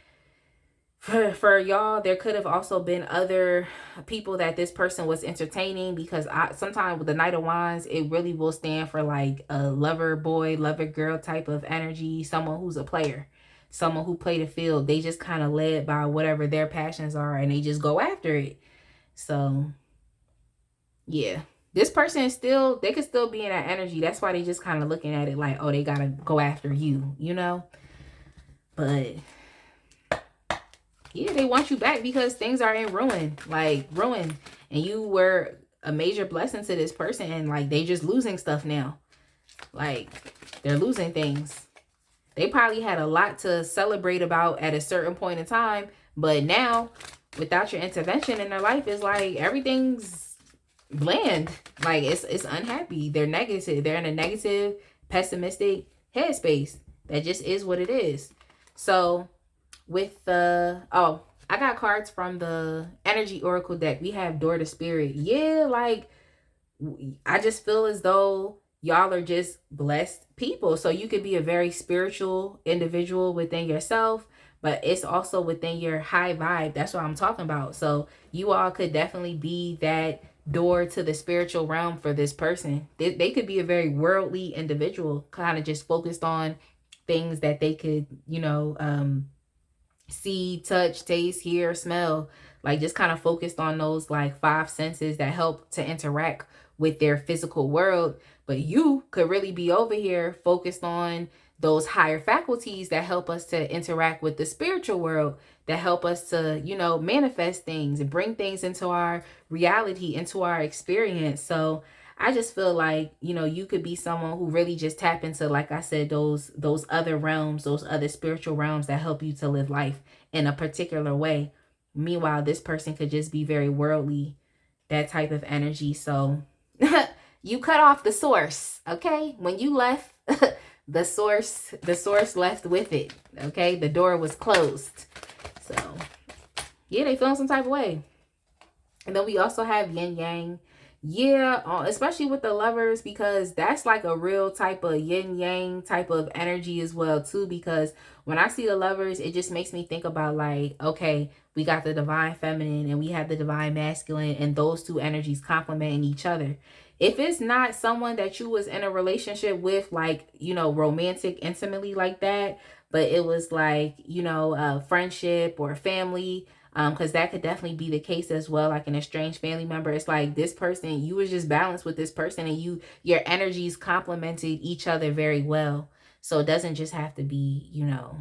For y'all, there could have also been other people that this person was entertaining, because sometimes with the Knight of Wands, it really will stand for like a lover boy, lover girl type of energy, someone who's a player, someone who play the field. They just kind of led by whatever their passions are and they just go after it. So yeah, this person is still, they could still be in that energy. That's why they just kind of looking at it like, oh, they gotta go after you, you know. But yeah, they want you back because things are in ruin, like ruin. And you were a major blessing to this person, and like they just losing stuff now. Like they're losing things. They probably had a lot to celebrate about at a certain point in time, but now without your intervention in their life, it's like everything's bland. Like it's unhappy. They're negative. They're in a negative, pessimistic headspace. That just is what it is. So with the, oh, I got cards from the energy oracle deck. We have Door to Spirit. Yeah, like I just feel as though y'all are just blessed people. So you could be a very spiritual individual within yourself, but it's also within your high vibe. That's what I'm talking about. So you all could definitely be that door to the spiritual realm for this person. They could be a very worldly individual, kind of just focused on things that they could, you know, see, touch, taste, hear, smell, like just kind of focused on those like five senses that help to interact with their physical world. But you could really be over here focused on those higher faculties that help us to interact with the spiritual world, that help us to, you know, manifest things and bring things into our reality, into our experience. So I just feel like, you know, you could be someone who really just tap into, like I said, those other realms, those other spiritual realms that help you to live life in a particular way. Meanwhile, this person could just be very worldly, that type of energy. So you cut off the source, okay? When you left, the source left with it, okay? The door was closed. So yeah, they feeling some type of way. And then we also have yin yang. Yeah, especially with the lovers, because that's like a real type of yin yang type of energy as well too. Because when I see the lovers, it just makes me think about like, okay, we got the divine feminine and we have the divine masculine, and those two energies complementing each other. If it's not someone that you was in a relationship with, like, you know, romantic, intimately like that, but it was like, you know, friendship or family, because that could definitely be the case as well, like an estranged family member. It's like this person, you was just balanced with this person, and your energies complemented each other very well. So it doesn't just have to be, you know,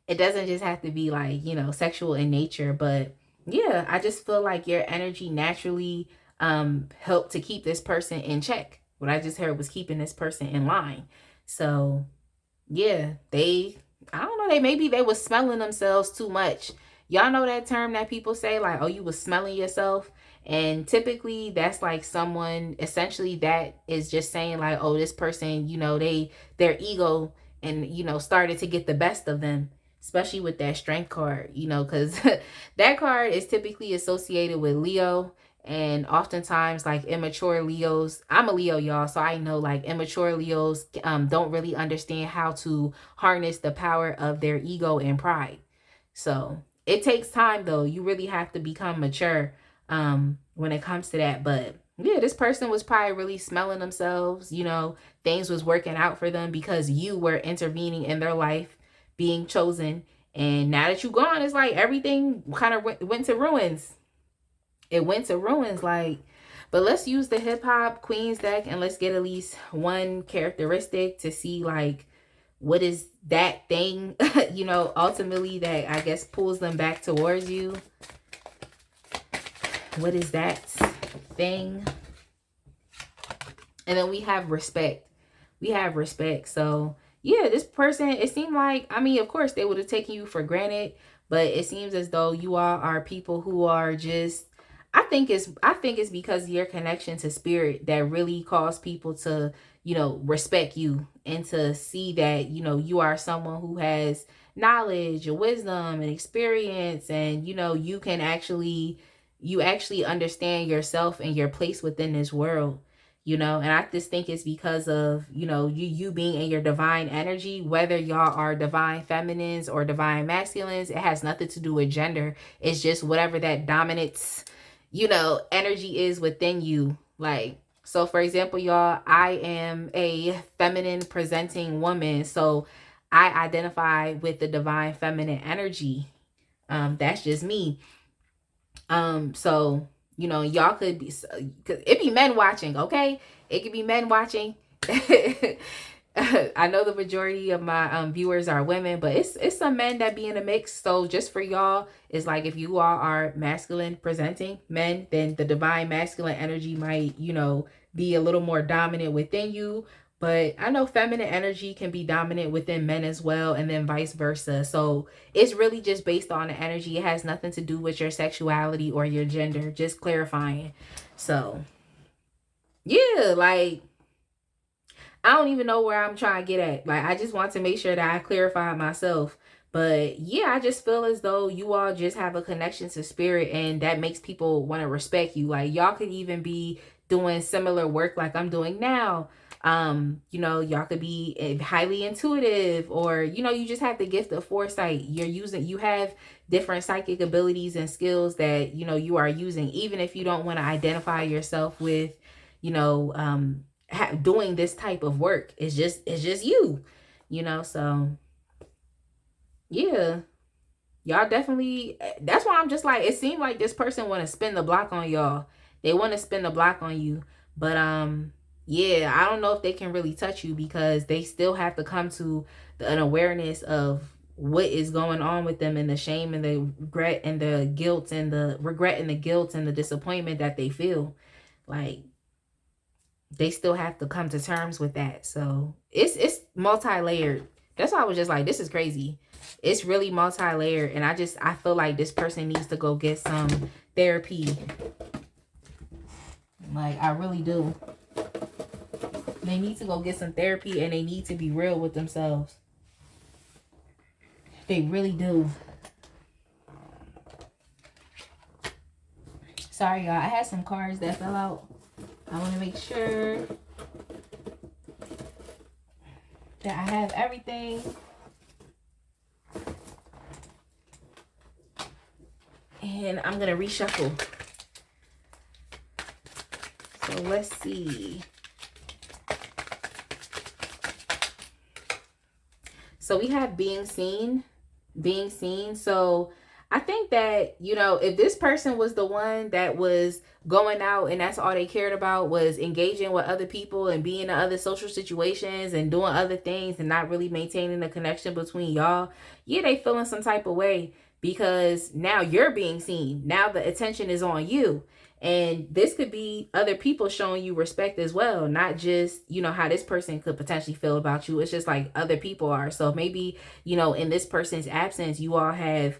it doesn't just have to be like, you know, sexual in nature. But yeah, I just feel like your energy naturally helped to keep this person in check. What I just heard was keeping this person in line. So yeah, I don't know, maybe they was smelling themselves too much. Y'all know that term that people say, like, oh, you was smelling yourself. And typically that's like someone essentially that is just saying like, oh, this person, you know, their ego and, you know, started to get the best of them, especially with that strength card, you know, because that card is typically associated with Leo. And oftentimes like immature Leos, I'm a Leo, y'all, so I know like immature Leos don't really understand how to harness the power of their ego and pride. So it takes time though. You really have to become mature when it comes to that. But yeah, this person was probably really smelling themselves, you know, things was working out for them because you were intervening in their life, being chosen. And now that you're gone, it's like everything kind of went to ruins. It went to ruins, like. But let's use the hip hop queens deck and let's get at least one characteristic to see like what is that thing, you know, ultimately that I guess pulls them back towards you. What is that thing? And then we have respect. We have respect. So yeah, this person, it seemed like, I mean, of course they would have taken you for granted, but it seems as though you all are people who are just, I think it's because of your connection to spirit that really caused people to, you know, respect you and to see that, you know, you are someone who has knowledge and wisdom and experience, and, you know, you actually understand yourself and your place within this world. you know. And I just think it's because of, you know, you being in your divine energy, whether y'all are divine feminines or divine masculines. It has nothing to do with gender. It's just whatever that dominance, you know, energy is within you. Like, so for example, y'all, I am a feminine presenting woman, so I identify with the divine feminine energy. That's just me. So, you know, y'all could be, cause it be men watching, okay? It could be men watching. I know the majority of my viewers are women, but it's some men that be in the mix. So just for y'all, it's like if you all are masculine presenting men, then the divine masculine energy might, you know, be a little more dominant within you. But I know feminine energy can be dominant within men as well, and then vice versa. So it's really just based on the energy. It has nothing to do with your sexuality or your gender, just clarifying. So yeah, like, I don't even know where I'm trying to get at. Like, I just want to make sure that I clarify myself. But yeah, I just feel as though you all just have a connection to spirit, and that makes people want to respect you. Like, y'all could even be doing similar work like I'm doing now. You know, y'all could be highly intuitive, or, you know, you just have the gift of foresight. You have different psychic abilities and skills that, you know, you are using, even if you don't want to identify yourself with, you know, doing this type of work. It's just you, you know. So yeah, y'all definitely, that's why I'm just like, it seemed like this person want to spin the block on y'all. They want to spin the block on you, but yeah, I don't know if they can really touch you, because they still have to come to an awareness of what is going on with them, and the shame and the regret and the guilt and the regret and the guilt and the disappointment that they feel. Like, they still have to come to terms with that. So it's multi-layered. That's why I was just like, this is crazy. It's really multi-layered, and I feel like this person needs to go get some therapy. Like, I really do. They need to go get some therapy, and they need to be real with themselves. They really do. Sorry, y'all. I had some cards that fell out. I want to make sure that I have everything. And I'm going to reshuffle. So let's see. So we have being seen. Being seen. So I think that, you know, if this person was the one that was going out and that's all they cared about was engaging with other people and being in other social situations and doing other things and not really maintaining the connection between y'all, yeah, they feeling some type of way, because now you're being seen. Now the attention is on you. And this could be other people showing you respect as well, not just, you know, how this person could potentially feel about you. It's just like other people are. So maybe, you know, in this person's absence, you all have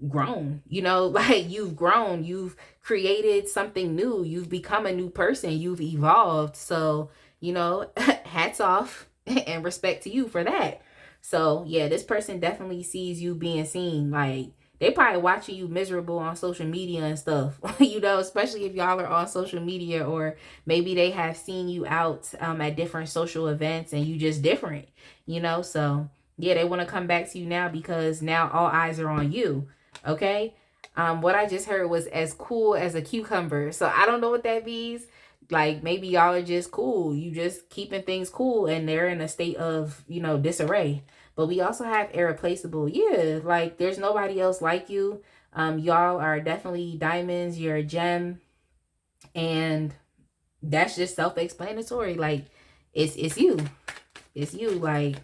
grown, you know, like you've grown, you've created something new, you've become a new person, you've evolved. So, you know, hats off and respect to you for that. So yeah, this person definitely sees you being seen. Like, they probably watching you miserable on social media and stuff, you know, especially if y'all are on social media, or maybe they have seen you out at different social events and you just different, you know. So yeah, they want to come back to you now because now all eyes are on you. Okay. What I just heard was as cool as a cucumber. So I don't know what that means. Like, maybe y'all are just cool. You just keeping things cool and they're in a state of, you know, disarray. But we also have irreplaceable. Yeah, like there's nobody else like you. Y'all are definitely diamonds. You're a gem. And that's just self-explanatory. Like, it's you. It's you. Like,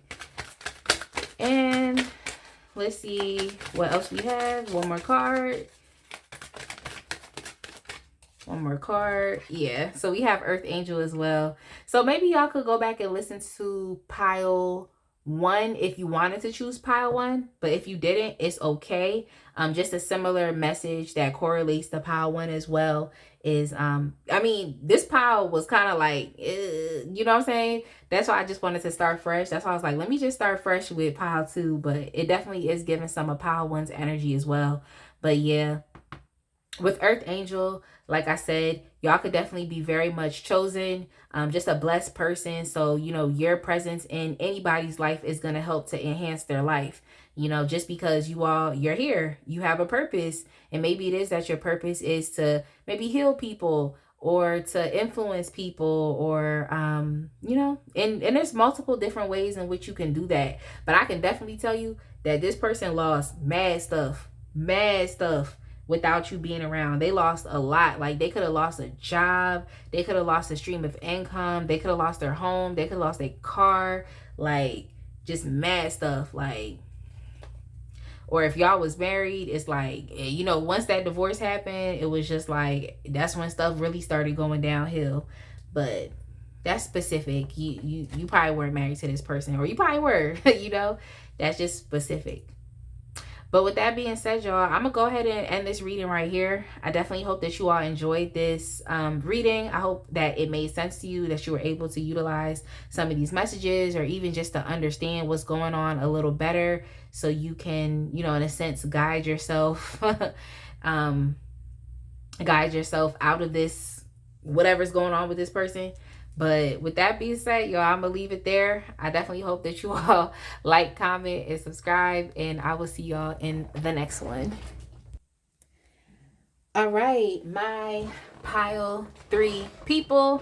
and let's see what else we have. One more card. One more card. Yeah. So we have Earth Angel as well. So maybe y'all could go back and listen to pile 1 if you wanted to choose pile 1. But if you didn't, it's okay. Just a similar message that correlates to pile 1 as well is, I mean, this pile was kind of like, you know what I'm saying? That's why I just wanted to start fresh. That's why I was like, let me just start fresh with pile 2. But it definitely is giving some of pile 1's energy as well. But yeah, with Earth Angel, Like I said, y'all could definitely be very much chosen, just a blessed person. So, you know, your presence in anybody's life is going to help to enhance their life. You know, just because you're here, you have a purpose. And maybe it is that your purpose is to maybe heal people or to influence people, or you know, and there's multiple different ways in which you can do that. But I can definitely tell you that this person lost mad stuff without you being around. They lost a lot. Like, they could have lost a job, they could have lost a stream of income, they could have lost their home, they could have lost their car, like just mad stuff. Like, or if y'all was married, it's like, you know, once that divorce happened, it was just like, that's when stuff really started going downhill. But that's specific. You probably weren't married to this person, or you probably were. You know, that's just specific. But with that being said, y'all, I'm gonna go ahead and end this reading right here. I definitely hope that you all enjoyed this reading. I hope that it made sense to you, that you were able to utilize some of these messages, or even just to understand what's going on a little better, so you can, you know, in a sense, guide yourself guide yourself out of this, whatever's going on with this person. But with that being said, y'all, I'm gonna leave it there. I definitely hope that you all like, comment, and subscribe, and I will see y'all in the next one. All right, my pile three people,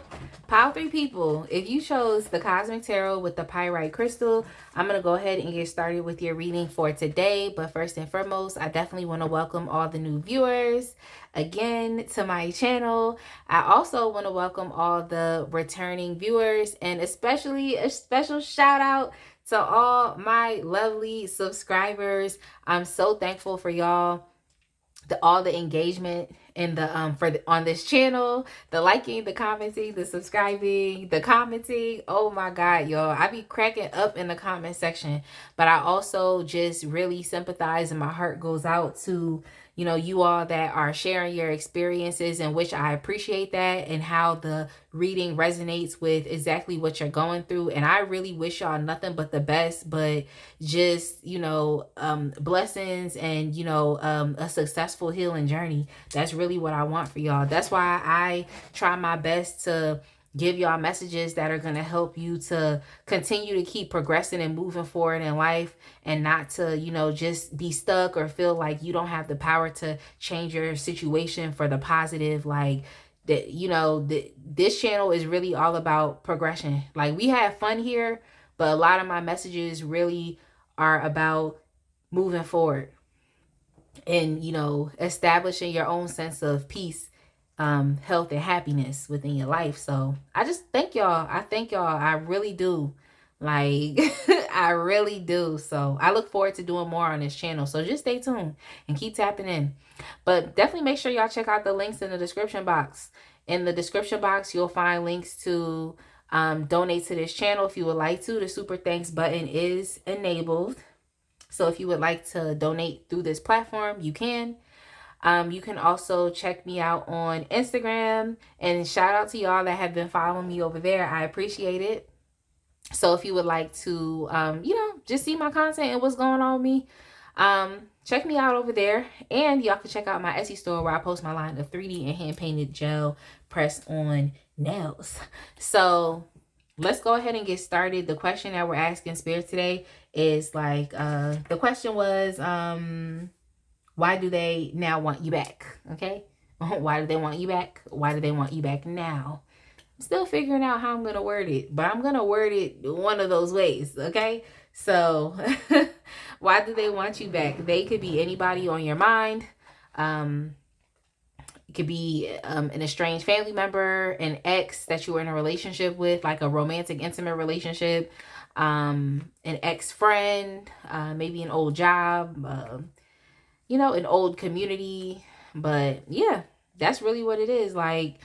if you chose the Cosmic Tarot with the pyrite crystal, I'm going to go ahead and get started with your reading for today. But first and foremost, I definitely want to welcome all the new viewers again to my channel. I also want to welcome all the returning viewers, and especially a special shout out to all my lovely subscribers. I'm so thankful for y'all, all the engagement and the on this channel, the liking, the commenting, the subscribing, the commenting. Oh my god, y'all, I be cracking up in the comment section. But I also just really sympathize, and my heart goes out to, you know, you all that are sharing your experiences, in which I appreciate that, and how the reading resonates with exactly what you're going through. And I really wish y'all nothing but the best, but just, you know, blessings, and, you know, a successful healing journey. That's really what I want for y'all. That's why I try my best to give y'all messages that are going to help you to continue to keep progressing and moving forward in life, and not to, you know, just be stuck or feel like you don't have the power to change your situation for the positive. Like, that, you know, this channel is really all about progression. Like, we have fun here, but a lot of my messages really are about moving forward, and, you know, establishing your own sense of peace, health, and happiness within your life. So I just thank y'all. I thank y'all. I really do. Like, I really do. So I look forward to doing more on this channel. So just stay tuned and keep tapping in. But definitely make sure y'all check out the links in the description box. In the description box, you'll find links to donate to this channel if you would like to. The super thanks button is enabled. So if you would like to donate through this platform, you can. You can also check me out on Instagram, and shout out to y'all that have been following me over there. I appreciate it. So if you would like to, you know, just see my content and what's going on with me, check me out over there. And y'all can check out my Etsy store, where I post my line of 3D and hand-painted gel press-on nails. So let's go ahead and get started. The question that we're asking Spirit today is like, the question was, why do they now want you back? Okay. Why do they want you back? Why do they want you back now? I'm still figuring out how I'm going to word it, but I'm going to word it one of those ways. Okay. So why do they want you back? They could be anybody on your mind. It could be an estranged family member, an ex that you were in a relationship with, like a romantic, intimate relationship, an ex-friend, maybe an old job, you know, an old community. But yeah, that's really what it is. Like,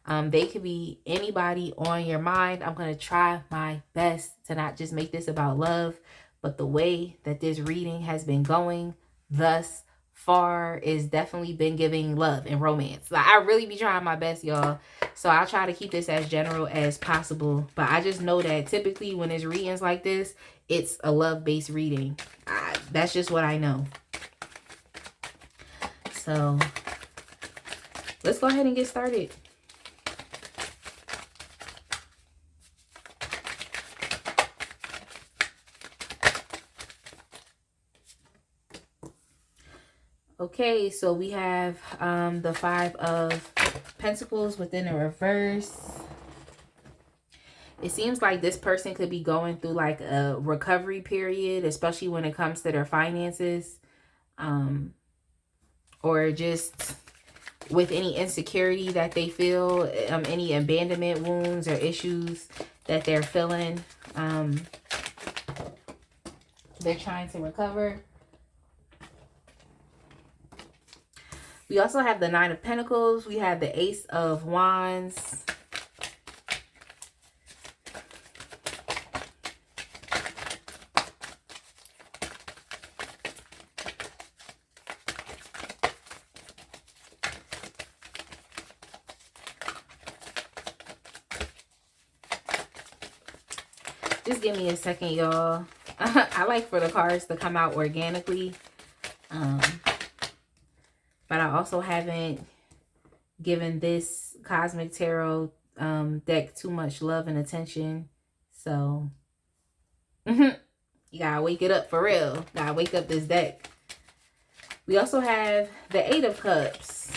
they could be anybody on your mind. I'm going to try my best to not just make this about love, but the way that this reading has been going thus far is definitely been giving love and romance. Like, I really be trying my best, y'all. So I'll try to keep this as general as possible. But I just know that typically when it's readings like this, it's a love-based reading. That's just what I know. So let's go ahead and get started. Okay, so we have the Five of Pentacles within a reverse. It seems like this person could be going through like a recovery period, especially when it comes to their finances, or just with any insecurity that they feel, any abandonment wounds or issues that they're feeling. They're trying to recover. We also have the Nine of Pentacles. We have the Ace of Wands. Just give me a second, y'all. I like for the cards to come out organically. But I also haven't given this Cosmic Tarot deck too much love and attention. So, you gotta wake it up for real. Gotta wake up this deck. We also have the Eight of Cups.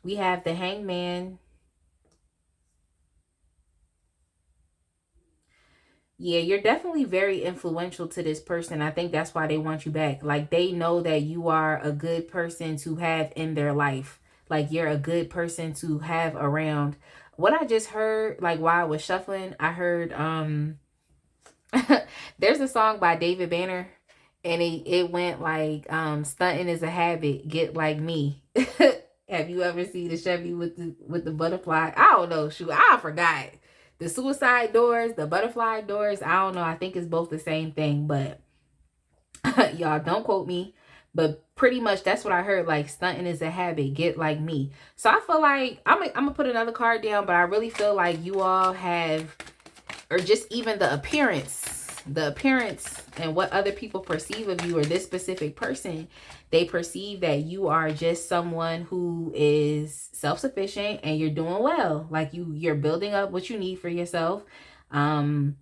We have the Hangman. Yeah, you're definitely very influential to this person. I think that's why they want you back. Like, they know that you are a good person to have in their life. Like, you're a good person to have around. What I just heard, like, while I was shuffling, I heard, there's a song by David Banner, and it went like, stunting is a habit, get like me. Have you ever seen the Chevy with the butterfly? I don't know, shoot, I forgot. The suicide doors, the butterfly doors, I don't know. I think it's both the same thing, but y'all don't quote me. But pretty much that's what I heard, like, stunting is a habit, get like me. So I feel like, I'm going to put another card down, but I really feel like you all have, or just even the appearance and what other people perceive of you, or this specific person, they perceive that you are just someone who is self-sufficient and you're doing well. Like, you're building up what you need for yourself. You're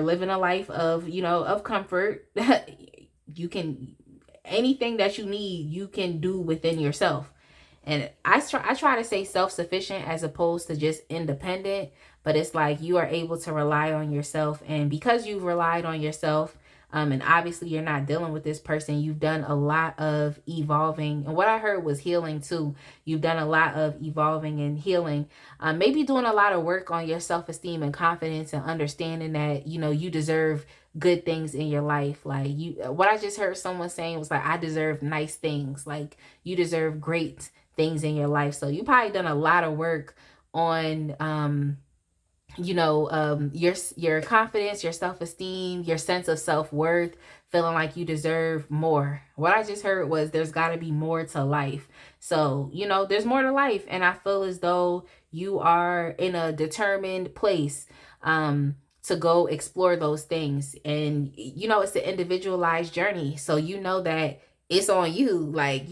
living a life of, of comfort. You can, anything that you need, you can do within yourself. And I try to say self-sufficient as opposed to just independent, but it's like you are able to rely on yourself. And because you've relied on yourself, and obviously you're not dealing with this person, you've done a lot of evolving. And what I heard was healing too. You've done a lot of evolving and healing. Maybe doing a lot of work on your self-esteem and confidence, and understanding that, you deserve good things in your life. Like, what I just heard someone saying was like, I deserve nice things. Like, you deserve great things in your life. So you probably done a lot of work on your confidence, your self-esteem, your sense of self-worth, feeling like you deserve more. What I just heard was there's got to be more to life. So, there's more to life, and I feel as though you are in a determined place to go explore those things. And it's an individualized journey, so that it's on you, like,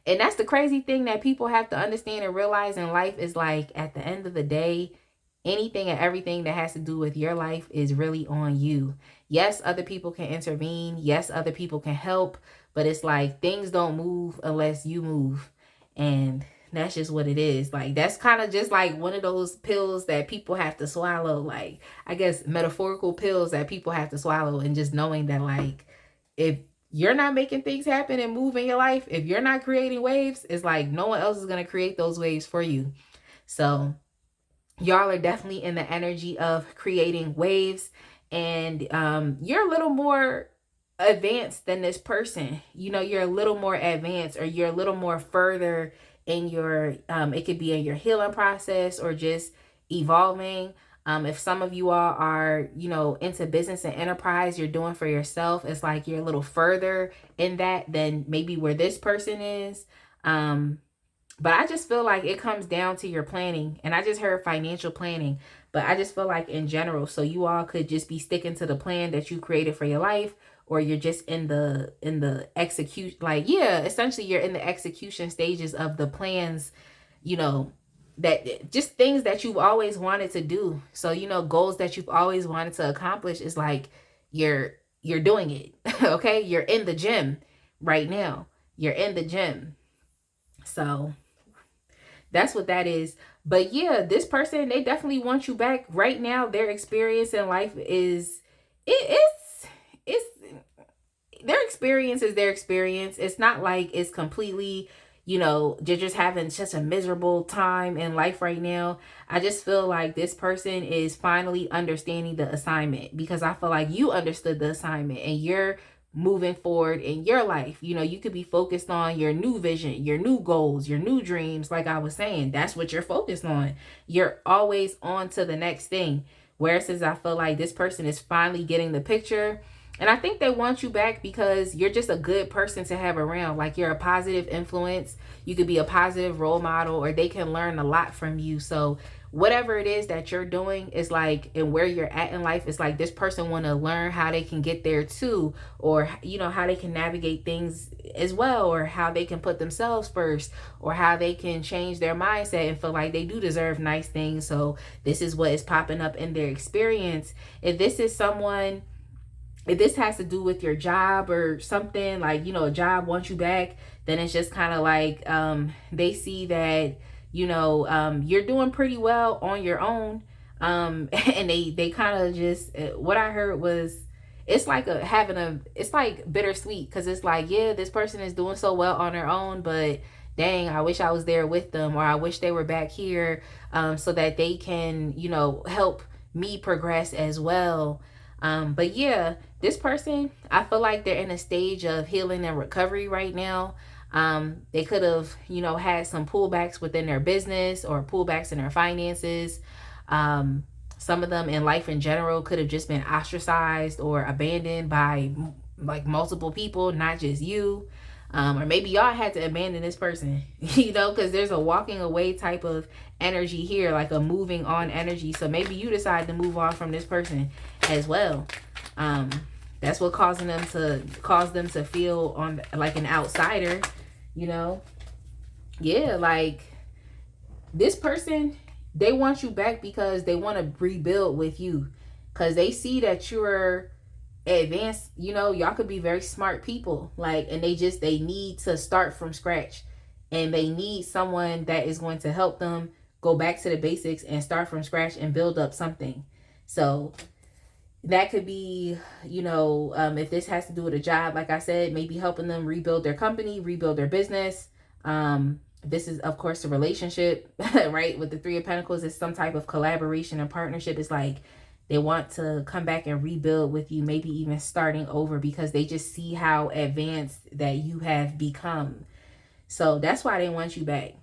and that's the crazy thing that people have to understand and realize in life, is like, at the end of the day, anything and everything that has to do with your life is really on you. Yes, other people can intervene. Yes, other people can help, but it's like, things don't move unless you move. And that's just what it is. Like, that's kind of just like one of those pills that people have to swallow. Like, I guess metaphorical pills that people have to swallow, and just knowing that, like, if you're not making things happen and move in your life, if you're not creating waves, it's like no one else is going to create those waves for you. So y'all are definitely in the energy of creating waves, and you're a little more advanced than this person. You're a little more advanced, or you're a little more further in your it could be in your healing process, or just evolving. If some of you all are, into business and enterprise, you're doing for yourself, it's like you're a little further in that than maybe where this person is. But I just feel like it comes down to your planning. And I just heard financial planning, but I just feel like in general, so you all could just be sticking to the plan that you created for your life, or you're just in the execute, like, yeah, essentially you're in the execution stages of the plans, you know, that just things that you've always wanted to do. So, you know, goals that you've always wanted to accomplish is like you're doing it. Okay? You're in the gym right now. You're in the gym. So, that's what that is. But yeah, this person, they definitely want you back right now. Their experience in life is it's their experience is their experience. It's not like it's completely, you know, they're just having such a miserable time in life right now. I just feel like this person is finally understanding the assignment, because I feel like you understood the assignment and you're moving forward in your life. You know, you could be focused on your new vision, your new goals, your new dreams. Like I was saying, that's what you're focused on. You're always on to the next thing. Whereas I feel like this person is finally getting the picture. And I think they want you back because you're just a good person to have around. Like, you're a positive influence. You could be a positive role model, or they can learn a lot from you. So whatever it is that you're doing is like, and where you're at in life, it's like this person want to learn how they can get there too, or, you know, how they can navigate things as well, or how they can put themselves first, or how they can change their mindset and feel like they do deserve nice things. So this is what is popping up in their experience. If this is someone, if this has to do with your job or something, like, you know, a job wants you back, then it's just kind of like they see that, you know, you're doing pretty well on your own, and they kind of just, what I heard was, it's like it's like bittersweet, because it's like, yeah, this person is doing so well on their own, but dang, I wish I was there with them, or I wish they were back here, so that they can, you know, help me progress as well. But yeah, this person, I feel like they're in a stage of healing and recovery right now. They could have, you know, had some pullbacks within their business or pullbacks in their finances. Some of them in life in general could have just been ostracized or abandoned by like multiple people, not just you. Or maybe y'all had to abandon this person, you know, because there's a walking away type of energy here, like a moving on energy. So maybe you decide to move on from this person as well. That's what cause them to feel on like an outsider, you know. Yeah, like this person, they want you back because they want to rebuild with you, because they see that you're advanced. You know, y'all could be very smart people, like, and they need to start from scratch, and they need someone that is going to help them go back to the basics and start from scratch and build up something. So that could be, you know, if this has to do with a job, like I said, maybe helping them rebuild their company, rebuild their business. This is, of course, a relationship, right? With the Three of Pentacles, it's some type of collaboration and partnership. It's like they want to come back and rebuild with you, maybe even starting over, because they just see how advanced that you have become. So that's why they want you back.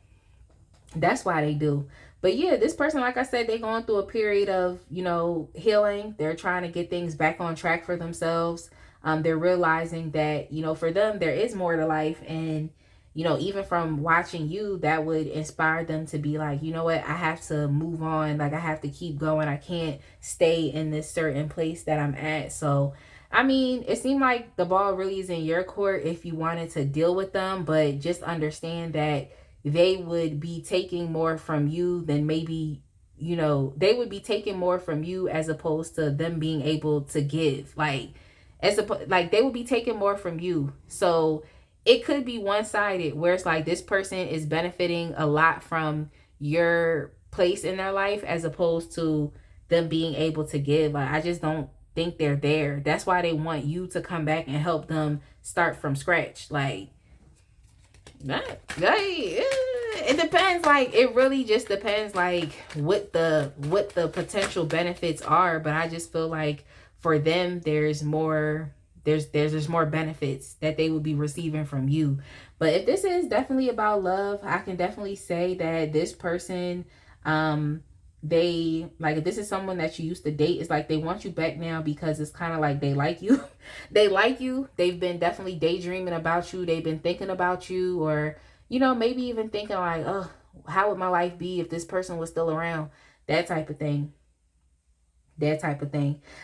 That's why they do. But yeah, this person, like I said, they're going through a period of, you know, healing. They're trying to get things back on track for themselves. They're realizing that, you know, for them, there is more to life. And, you know, even from watching you, that would inspire them to be like, you know what, I have to move on. Like, I have to keep going. I can't stay in this certain place that I'm at. So, I mean, it seemed like the ball really is in your court if you wanted to deal with them. But just understand that they would be taking more from you than maybe, you know, they would be taking more from you as opposed to them being able to give. Like, like they would be taking more from you. So it could be one-sided, where it's like this person is benefiting a lot from your place in their life as opposed to them being able to give. Like, I just don't think they're there. That's why they want you to come back and help them start from scratch. Like, it depends. Like, it really just depends, like, what the potential benefits are. But I just feel like for them, there's more benefits that they would be receiving from you. But if this is definitely about love, I can definitely say that this person, they, like, if this is someone that you used to date, it's like they want you back now because it's kind of like they like you. They like you. They've been definitely daydreaming about you. They've been thinking about you, or, you know, maybe even thinking like, oh, how would my life be if this person was still around? That type of thing.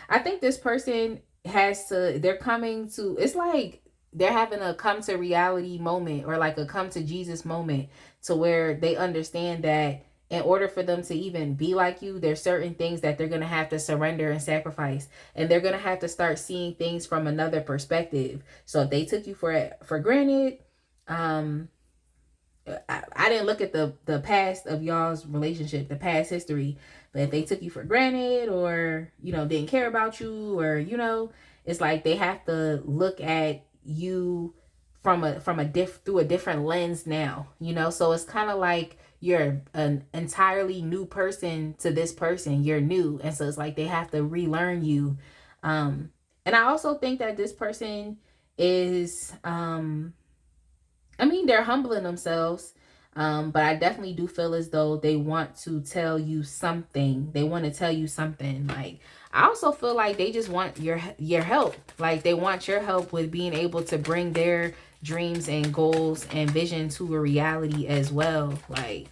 I think this person, they're coming to, it's like they're having a come to reality moment, or like a come to Jesus moment, to where they understand that in order for them to even be like you, there's certain things that they're going to have to surrender and sacrifice, and they're going to have to start seeing things from another perspective. So if they took you for granted, um I didn't look at the past of y'all's relationship, the past history, but if they took you for granted, or didn't care about you, or it's like they have to look at you through a different lens now. So it's kind of like you're an entirely new person to this person. You're new, and so it's like they have to relearn you. And I also think that this person is I mean, they're humbling themselves, but I definitely do feel as though they want to tell you something. They want to tell you something. Like, I also feel like they just want your help. Like, they want your help with being able to bring their dreams and goals and vision to a reality as well. Like,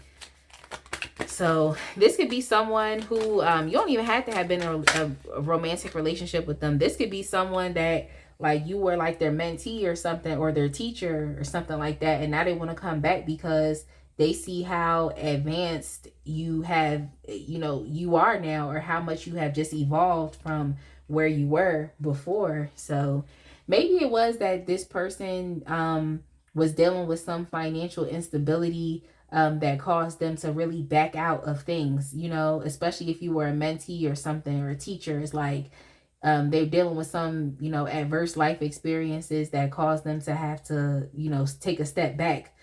so this could be someone who you don't even have to have been in a romantic relationship with them. This could be someone that, like, you were like their mentee or something, or their teacher or something like that, and now they want to come back because they see how advanced you are now, or how much you have just evolved from where you were before. So maybe it was that this person was dealing with some financial instability that caused them to really back out of things, especially if you were a mentee or something, or a teacher. It's like they're dealing with some, adverse life experiences that caused them to have to, take a step back.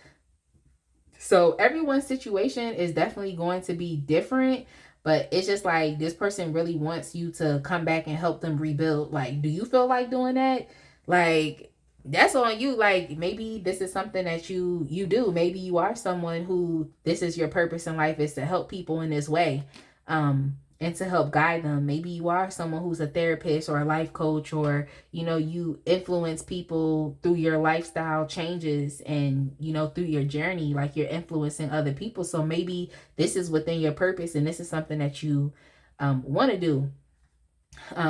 So everyone's situation is definitely going to be different, but it's just like this person really wants you to come back and help them rebuild. Like, do you feel like doing that? Like, that's on you. Like, maybe this is something that you do. Maybe you are someone who, this is your purpose in life, is to help people in this way, and to help guide them. Maybe you are someone who's a therapist or a life coach, or you influence people through your lifestyle changes, and through your journey, like you're influencing other people. So maybe this is within your purpose, and this is something that you want to do.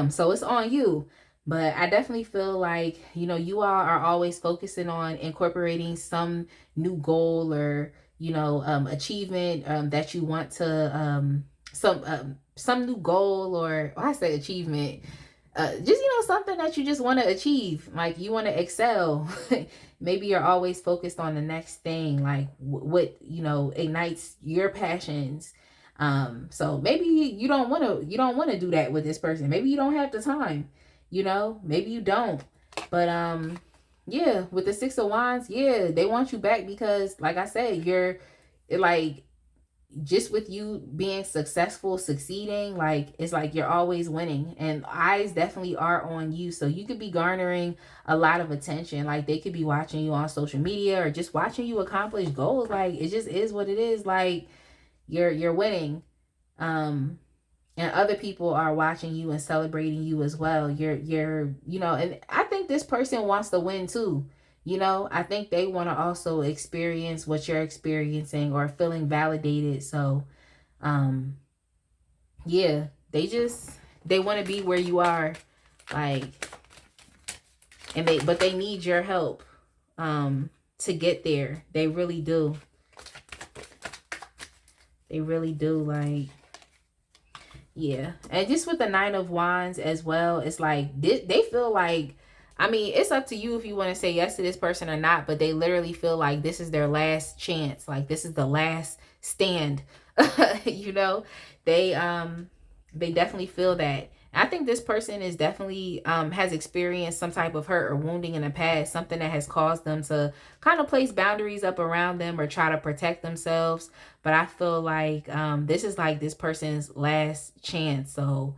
So it's on you. But I definitely feel like, you all are always focusing on incorporating some new goal, or, achievement that you want to, some new goal, or I say achievement, just, something that you just want to achieve. Like, you want to excel. Maybe you're always focused on the next thing, like what, ignites your passions. So maybe you don't want to do that with this person. Maybe you don't have the time, maybe you don't. But yeah, with the Six of Wands, yeah, they want you back because, like I said, you're like, just with you being successful, succeeding, like, it's like you're always winning, and eyes definitely are on you. So you could be garnering a lot of attention. Like, they could be watching you on social media, or just watching you accomplish goals. Like, it just is what it is. Like, you're winning. And other people are watching you and celebrating you as well. You're and I think this person wants to win too. I think they want to also experience what you're experiencing, or feeling validated. So yeah, they want to be where you are, like, and they need your help to get there. They really do. They really do. Like, yeah. And just with the Nine of Wands as well, it's like they feel like, I mean, it's up to you if you want to say yes to this person or not, but they literally feel like this is their last chance. Like, this is the last stand. They definitely feel that. I think this person is definitely has experienced some type of hurt or wounding in the past, something that has caused them to kind of place boundaries up around them, or try to protect themselves. But I feel like this is like this person's last chance. So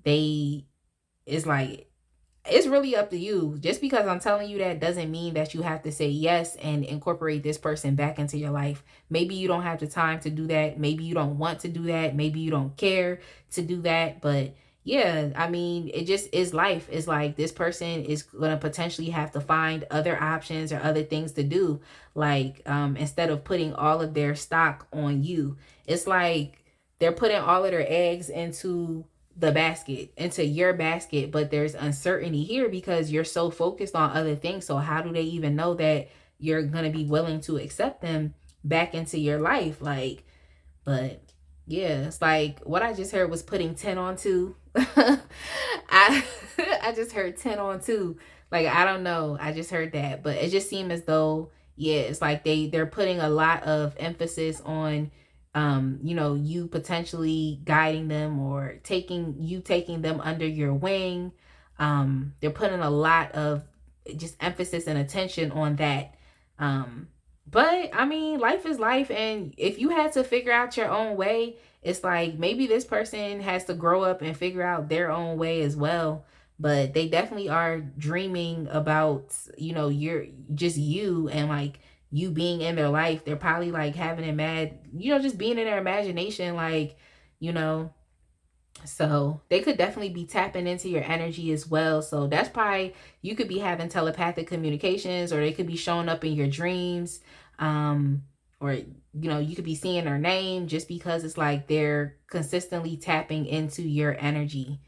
it's like, it's really up to you. Just because I'm telling you that doesn't mean that you have to say yes and incorporate this person back into your life. Maybe you don't have the time to do that. Maybe you don't want to do that. Maybe you don't care to do that. But yeah, I mean, it just is life. It's like this person is going to potentially have to find other options or other things to do. Like, instead of putting all of their stock on you, it's like they're putting all of their eggs into the basket, into your basket, but there's uncertainty here because you're so focused on other things. So how do they even know that you're going to be willing to accept them back into your life? Like, but yeah, it's like what I just heard was putting 10 on 2. I I just heard 10 on 2. Like, I don't know. I just heard that, but it just seemed as though, yeah, it's like they're putting a lot of emphasis on you potentially guiding them or taking them under your wing. They're putting a lot of just emphasis and attention on that. But I mean, life is life, and if you had to figure out your own way, it's like maybe this person has to grow up and figure out their own way as well. But they definitely are dreaming about, you're just you and like you being in their life. They're probably like having it mad, just being in their imagination, like, you know, so they could definitely be tapping into your energy as well. So that's probably, you could be having telepathic communications, or they could be showing up in your dreams. Or, you could be seeing their name just because it's like they're consistently tapping into your energy.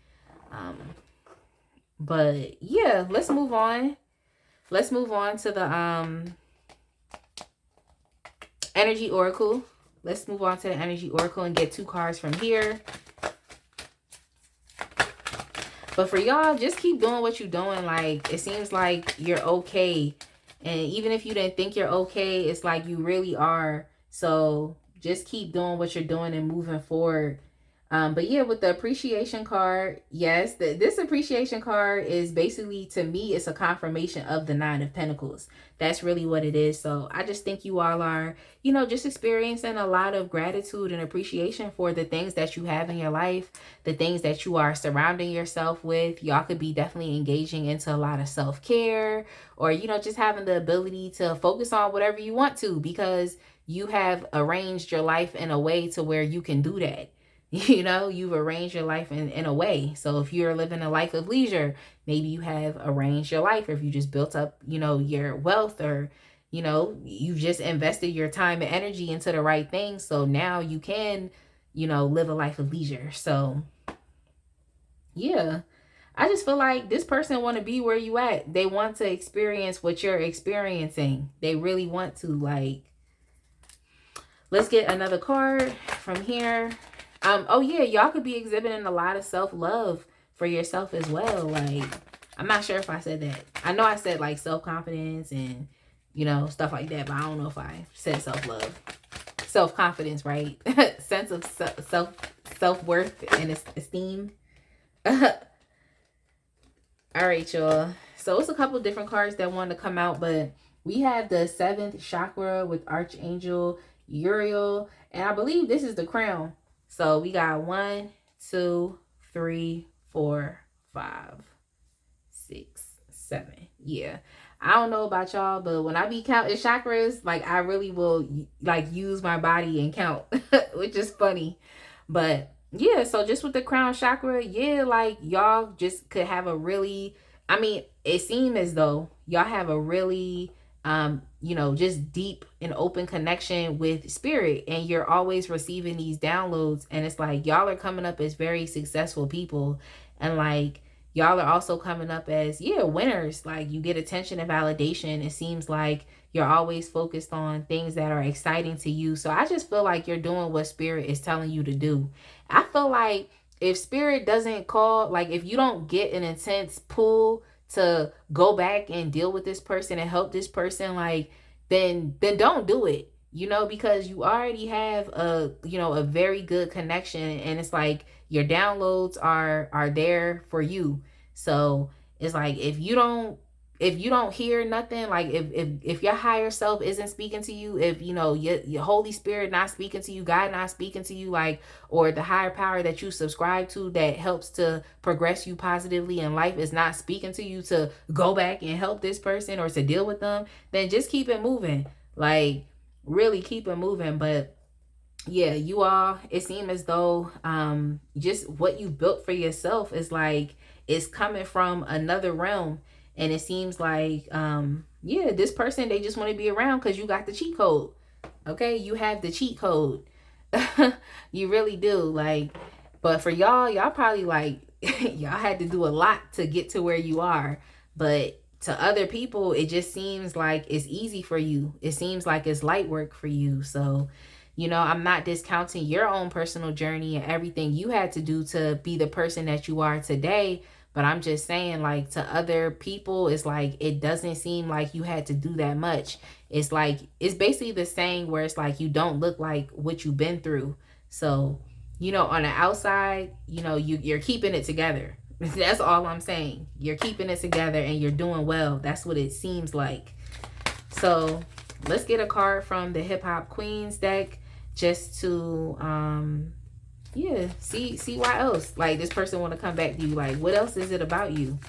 But yeah, let's move on. Let's move on to the energy oracle. Let's move on to the energy oracle and get 2 cards from here. But for y'all, just keep doing what you're doing. Like, it seems like you're okay. And even if you didn't think you're okay, it's like you really are. So just keep doing what you're doing and moving forward. But yeah, with the appreciation card, yes, this appreciation card is basically, to me, it's a confirmation of the 9 of Pentacles. That's really what it is. So I just think you all are, just experiencing a lot of gratitude and appreciation for the things that you have in your life, the things that you are surrounding yourself with. Y'all could be definitely engaging into a lot of self-care, or, just having the ability to focus on whatever you want to, because you have arranged your life in a way to where you can do that. You've arranged your life in a way. So if you're living a life of leisure, maybe you have arranged your life, or if you just built up, your wealth, or, you've just invested your time and energy into the right things. So now you can, live a life of leisure. So yeah, I just feel like this person want to be where you at. They want to experience what you're experiencing. They really want to. Like, let's get another card from here. Oh yeah, y'all could be exhibiting a lot of self-love for yourself as well. Like, I'm not sure if I said that. I know I said like self-confidence and, stuff like that, but I don't know if I said self-love. Self-confidence, right? Sense of self-worth and esteem. All right, y'all. So it's a couple different cards that want to come out, but we have the 7th chakra with Archangel Uriel, and I believe this is the crown. So we got 1, 2, 3, 4, 5, 6, 7. Yeah. I don't know about y'all, but when I be counting chakras, like, I really will like use my body and count, which is funny. But yeah, so just with the crown chakra, yeah, like y'all just could have a really, I mean, it seemed as though y'all have a really just deep and open connection with spirit, and you're always receiving these downloads, and it's like y'all are coming up as very successful people, and like y'all are also coming up as winners. Like, you get attention and validation. It seems like you're always focused on things that are exciting to you. So I just feel like you're doing what spirit is telling you to do. I feel like if spirit doesn't call, like if you don't get an intense pull to go back and deal with this person and help this person, like, then don't do it, because you already have a very good connection, and it's like your downloads are there for you. So it's like if you don't hear nothing, like if your higher self isn't speaking to you, if your Holy Spirit not speaking to you, God not speaking to you, like, or the higher power that you subscribe to that helps to progress you positively in life is not speaking to you to go back and help this person or to deal with them, then just keep it moving. Like, really keep it moving. But yeah, you all, it seems as though just what you built for yourself is like it's coming from another realm. And it seems like this person, they just want to be around because you got the cheat code. Okay, you have the cheat code. You really do. Like, But for y'all probably like, y'all had to do a lot to get to where you are. But to other people, it just seems like it's easy for you. It seems like it's light work for you. So, you know, I'm not discounting your own personal journey and everything you had to do to be the person that you are today. But I'm just saying, like, to other people, it's like, it doesn't seem like you had to do that much. It's like, it's basically the saying where it's like, you don't look like what you've been through. So, you know, on the outside, you know, you're keeping it together. That's all I'm saying. You're keeping it together and you're doing well. That's what it seems like. So let's get a card from the Hip Hop Queens deck just to yeah, see why else like this person want to come back to you. Like, what else is it about you?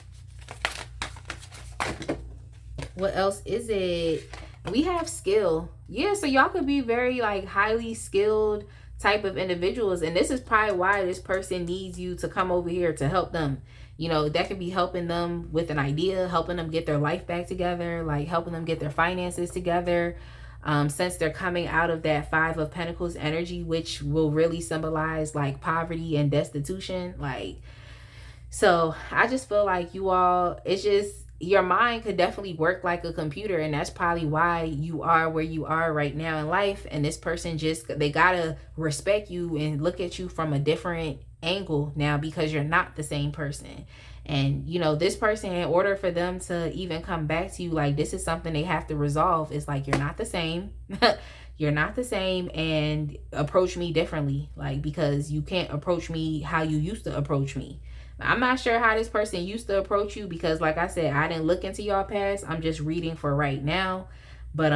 What else is it? We have skill. Yeah, so y'all could be very like highly skilled type of individuals, and this is probably why this person needs you to come over here to help them. You know, that could be helping them with an idea, helping them get their life back together, like helping them get their finances together. Since they're coming out of that Five of Pentacles energy, which will really symbolize like poverty and destitution. Like, so I just feel like you all, it's just, your mind could definitely work like a computer, and that's probably why you are where you are right now in life. And this person just, they gotta respect you and look at you from a different angle now, because you're not the same person. And you know, this person, in order for them to even come back to you, like, this is something they have to resolve. It's like, you're not the same. You're not the same, and approach me differently, like, because you can't approach me how you used to approach me. I'm not sure how this person used to approach you, because like I said, I didn't look into y'all past. I'm just reading for right now. But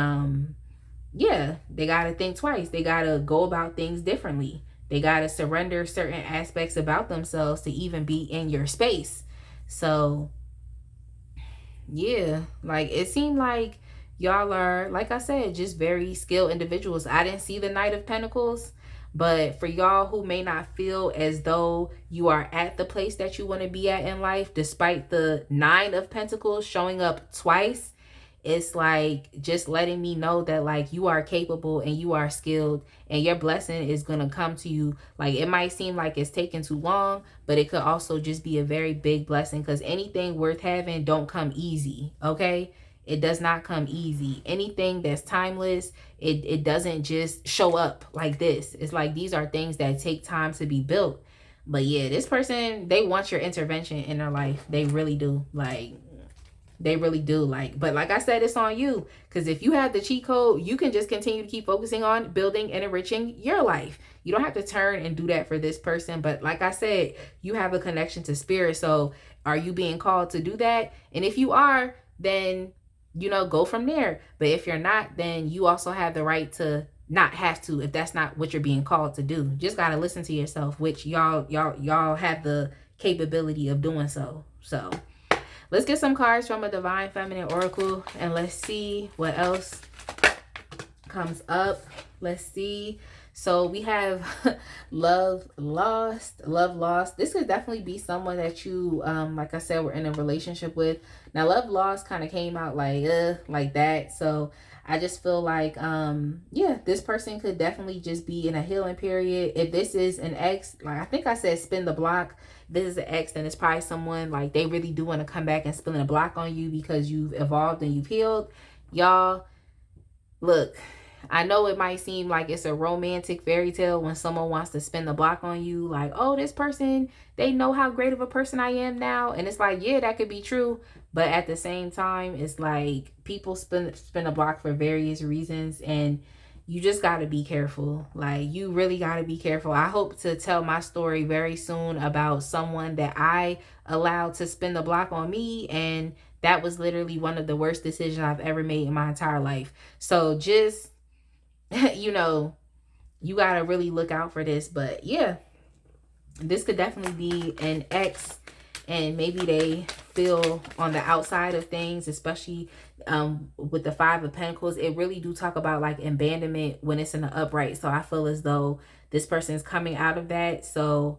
yeah, they got to think twice. They got to go about things differently. They got to surrender certain aspects about themselves to even be in your space. So yeah, like, it seemed like y'all are, like I said, just very skilled individuals. I didn't see the Knight of Pentacles. But for y'all who may not feel as though you are at the place that you want to be at in life, despite the Nine of Pentacles showing up twice, it's like just letting me know that like you are capable and you are skilled, and your blessing is going to come to you. Like, it might seem like it's taking too long, but it could also just be a very big blessing, because anything worth having don't come easy. Okay. It does not come easy. Anything that's timeless, it doesn't just show up like this. It's like, these are things that take time to be built. But yeah, this person, they want your intervention in their life. They really do. Like, they really do. Like, but like I said, it's on you. Because if you have the cheat code, you can just continue to keep focusing on building and enriching your life. You don't have to turn and do that for this person. But like I said, you have a connection to spirit. So are you being called to do that? And if you are, then, you know, go from there. But if you're not, then you also have the right to not have to, if that's not what you're being called to do. Just got to listen to yourself, which y'all have the capability of doing so. So let's get some cards from a Divine Feminine Oracle, and let's see what else comes up. Let's see. So we have love lost. This could definitely be someone that you, like I said, were in a relationship with. Now, love lost kind of came out like that. So I just feel like, yeah, this person could definitely just be in a healing period. If this is an ex, like I think I said, spin the block. This is an ex, then it's probably someone like they really do want to come back and spin a block on you because you've evolved and you've healed. Y'all, look, I know it might seem like it's a romantic fairy tale when someone wants to spin the block on you. Like, oh, this person, they know how great of a person I am now. And it's like, yeah, that could be true. But at the same time, it's like people spin a block for various reasons. And you just got to be careful. Like, you really got to be careful. I hope to tell my story very soon about someone that I allowed to spin the block on me. And that was literally one of the worst decisions I've ever made in my entire life. So just, you know, you got to really look out for this. But yeah, this could definitely be an ex, and maybe they feel on the outside of things, especially with the Five of Pentacles. It really do talk about like abandonment when it's in the upright. So I feel as though this person is coming out of that. So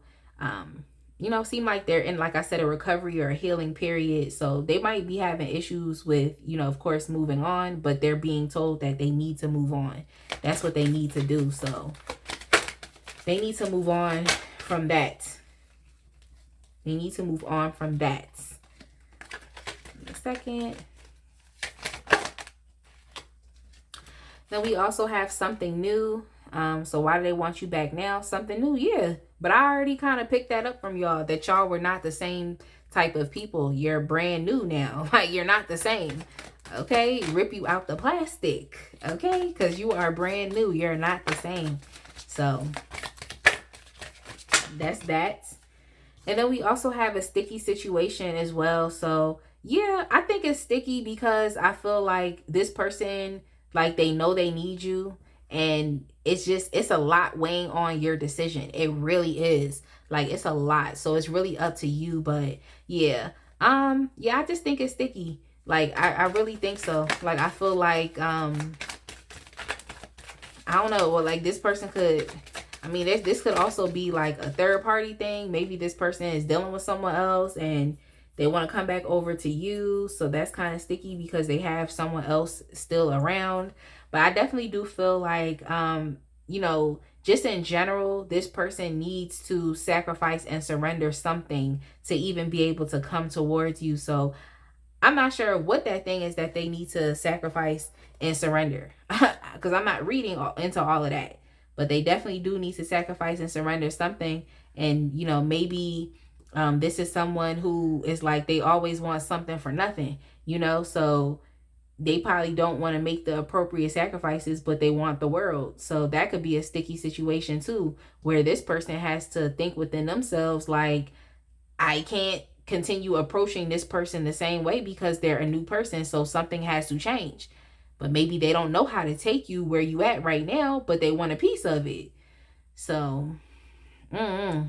you know, seem like they're in, like I said, a recovery or a healing period. So they might be having issues with, you know, of course, moving on, but they're being told that they need to move on. That's what they need to do. So they need to move on from that. They need to move on from that. Give me a second. Then we also have something new. So why do they want you back now? Something new, yeah. But I already kind of picked that up from y'all, that y'all were not the same type of people. You're brand new now. Like, you're not the same. Okay? Rip you out the plastic. Okay? Because you are brand new. You're not the same. So that's that. And then we also have a sticky situation as well. So yeah, I think it's sticky because I feel like this person, like, they know they need you, and it's a lot weighing on your decision. It really is. Like, it's a lot. So it's really up to you. But yeah, yeah, I just think it's sticky. Like, I really think so. Like, I feel like, I don't know. Well, like, this person could, I mean, this could also be like a third party thing. Maybe this person is dealing with someone else and they want to come back over to you. So that's kind of sticky because they have someone else still around. But I definitely do feel like, you know, just in general, this person needs to sacrifice and surrender something to even be able to come towards you. So I'm not sure what that thing is that they need to sacrifice and surrender, because I'm not reading into all of that. But they definitely do need to sacrifice and surrender something. And, you know, maybe this is someone who is like, they always want something for nothing, you know, so they probably don't want to make the appropriate sacrifices, but they want the world. So that could be a sticky situation too, where this person has to think within themselves, like, I can't continue approaching this person the same way because they're a new person. So something has to change. But maybe they don't know how to take you where you at right now, but they want a piece of it. So, but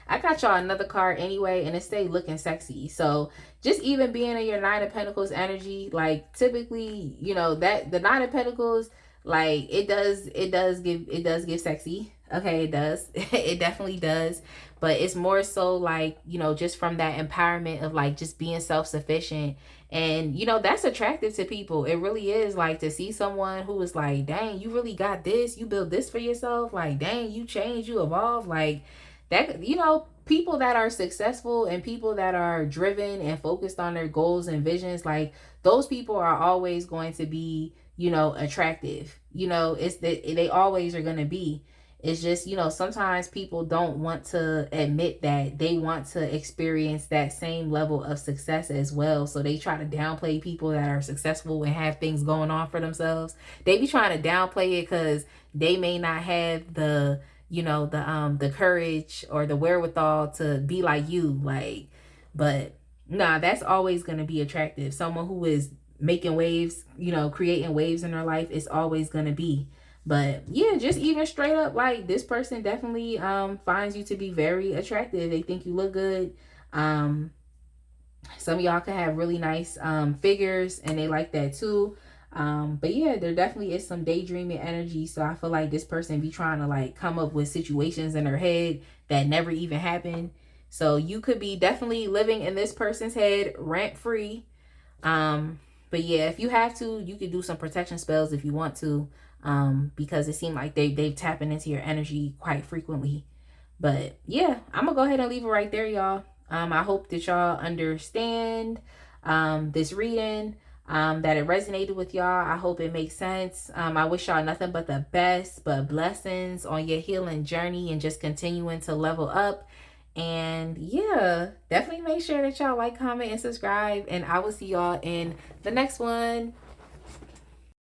I got y'all another card anyway, and it stay looking sexy. So just even being in your Nine of Pentacles energy, like, typically, you know, that the Nine of Pentacles, like, it does give sexy. Okay, it does. It definitely does. But it's more so like, you know, just from that empowerment of like just being self-sufficient. And, you know, that's attractive to people. It really is. Like, to see someone who is like, dang, you really got this. You built this for yourself. Like, dang, you changed, you evolved. Like, that, you know, people that are successful and people that are driven and focused on their goals and visions, like, those people are always going to be, you know, attractive. You know, it's that they always are going to be. It's just, you know, sometimes people don't want to admit that they want to experience that same level of success as well. So they try to downplay people that are successful and have things going on for themselves. They be trying to downplay it because they may not have the, you know, the courage or the wherewithal to be like you. Like, but nah, that's always going to be attractive. Someone who is making waves, you know, creating waves in their life is always going to be. But yeah, just even straight up, like, this person definitely finds you to be very attractive. They think you look good. Some of y'all could have really nice figures, and they like that too. But yeah, there definitely is some daydreaming energy. So I feel like this person be trying to like come up with situations in their head that never even happened. So you could be definitely living in this person's head rent free. But yeah, if you have to, you could do some protection spells if you want to. Because it seemed like they've tapping into your energy quite frequently. But yeah, I'm gonna go ahead and leave it right there, y'all. I hope that y'all understand this reading, that it resonated with y'all. I hope it makes sense. I wish y'all nothing but the best, but blessings on your healing journey and just continuing to level up. And yeah, definitely make sure that y'all like, comment, and subscribe, and I will see y'all in the next one.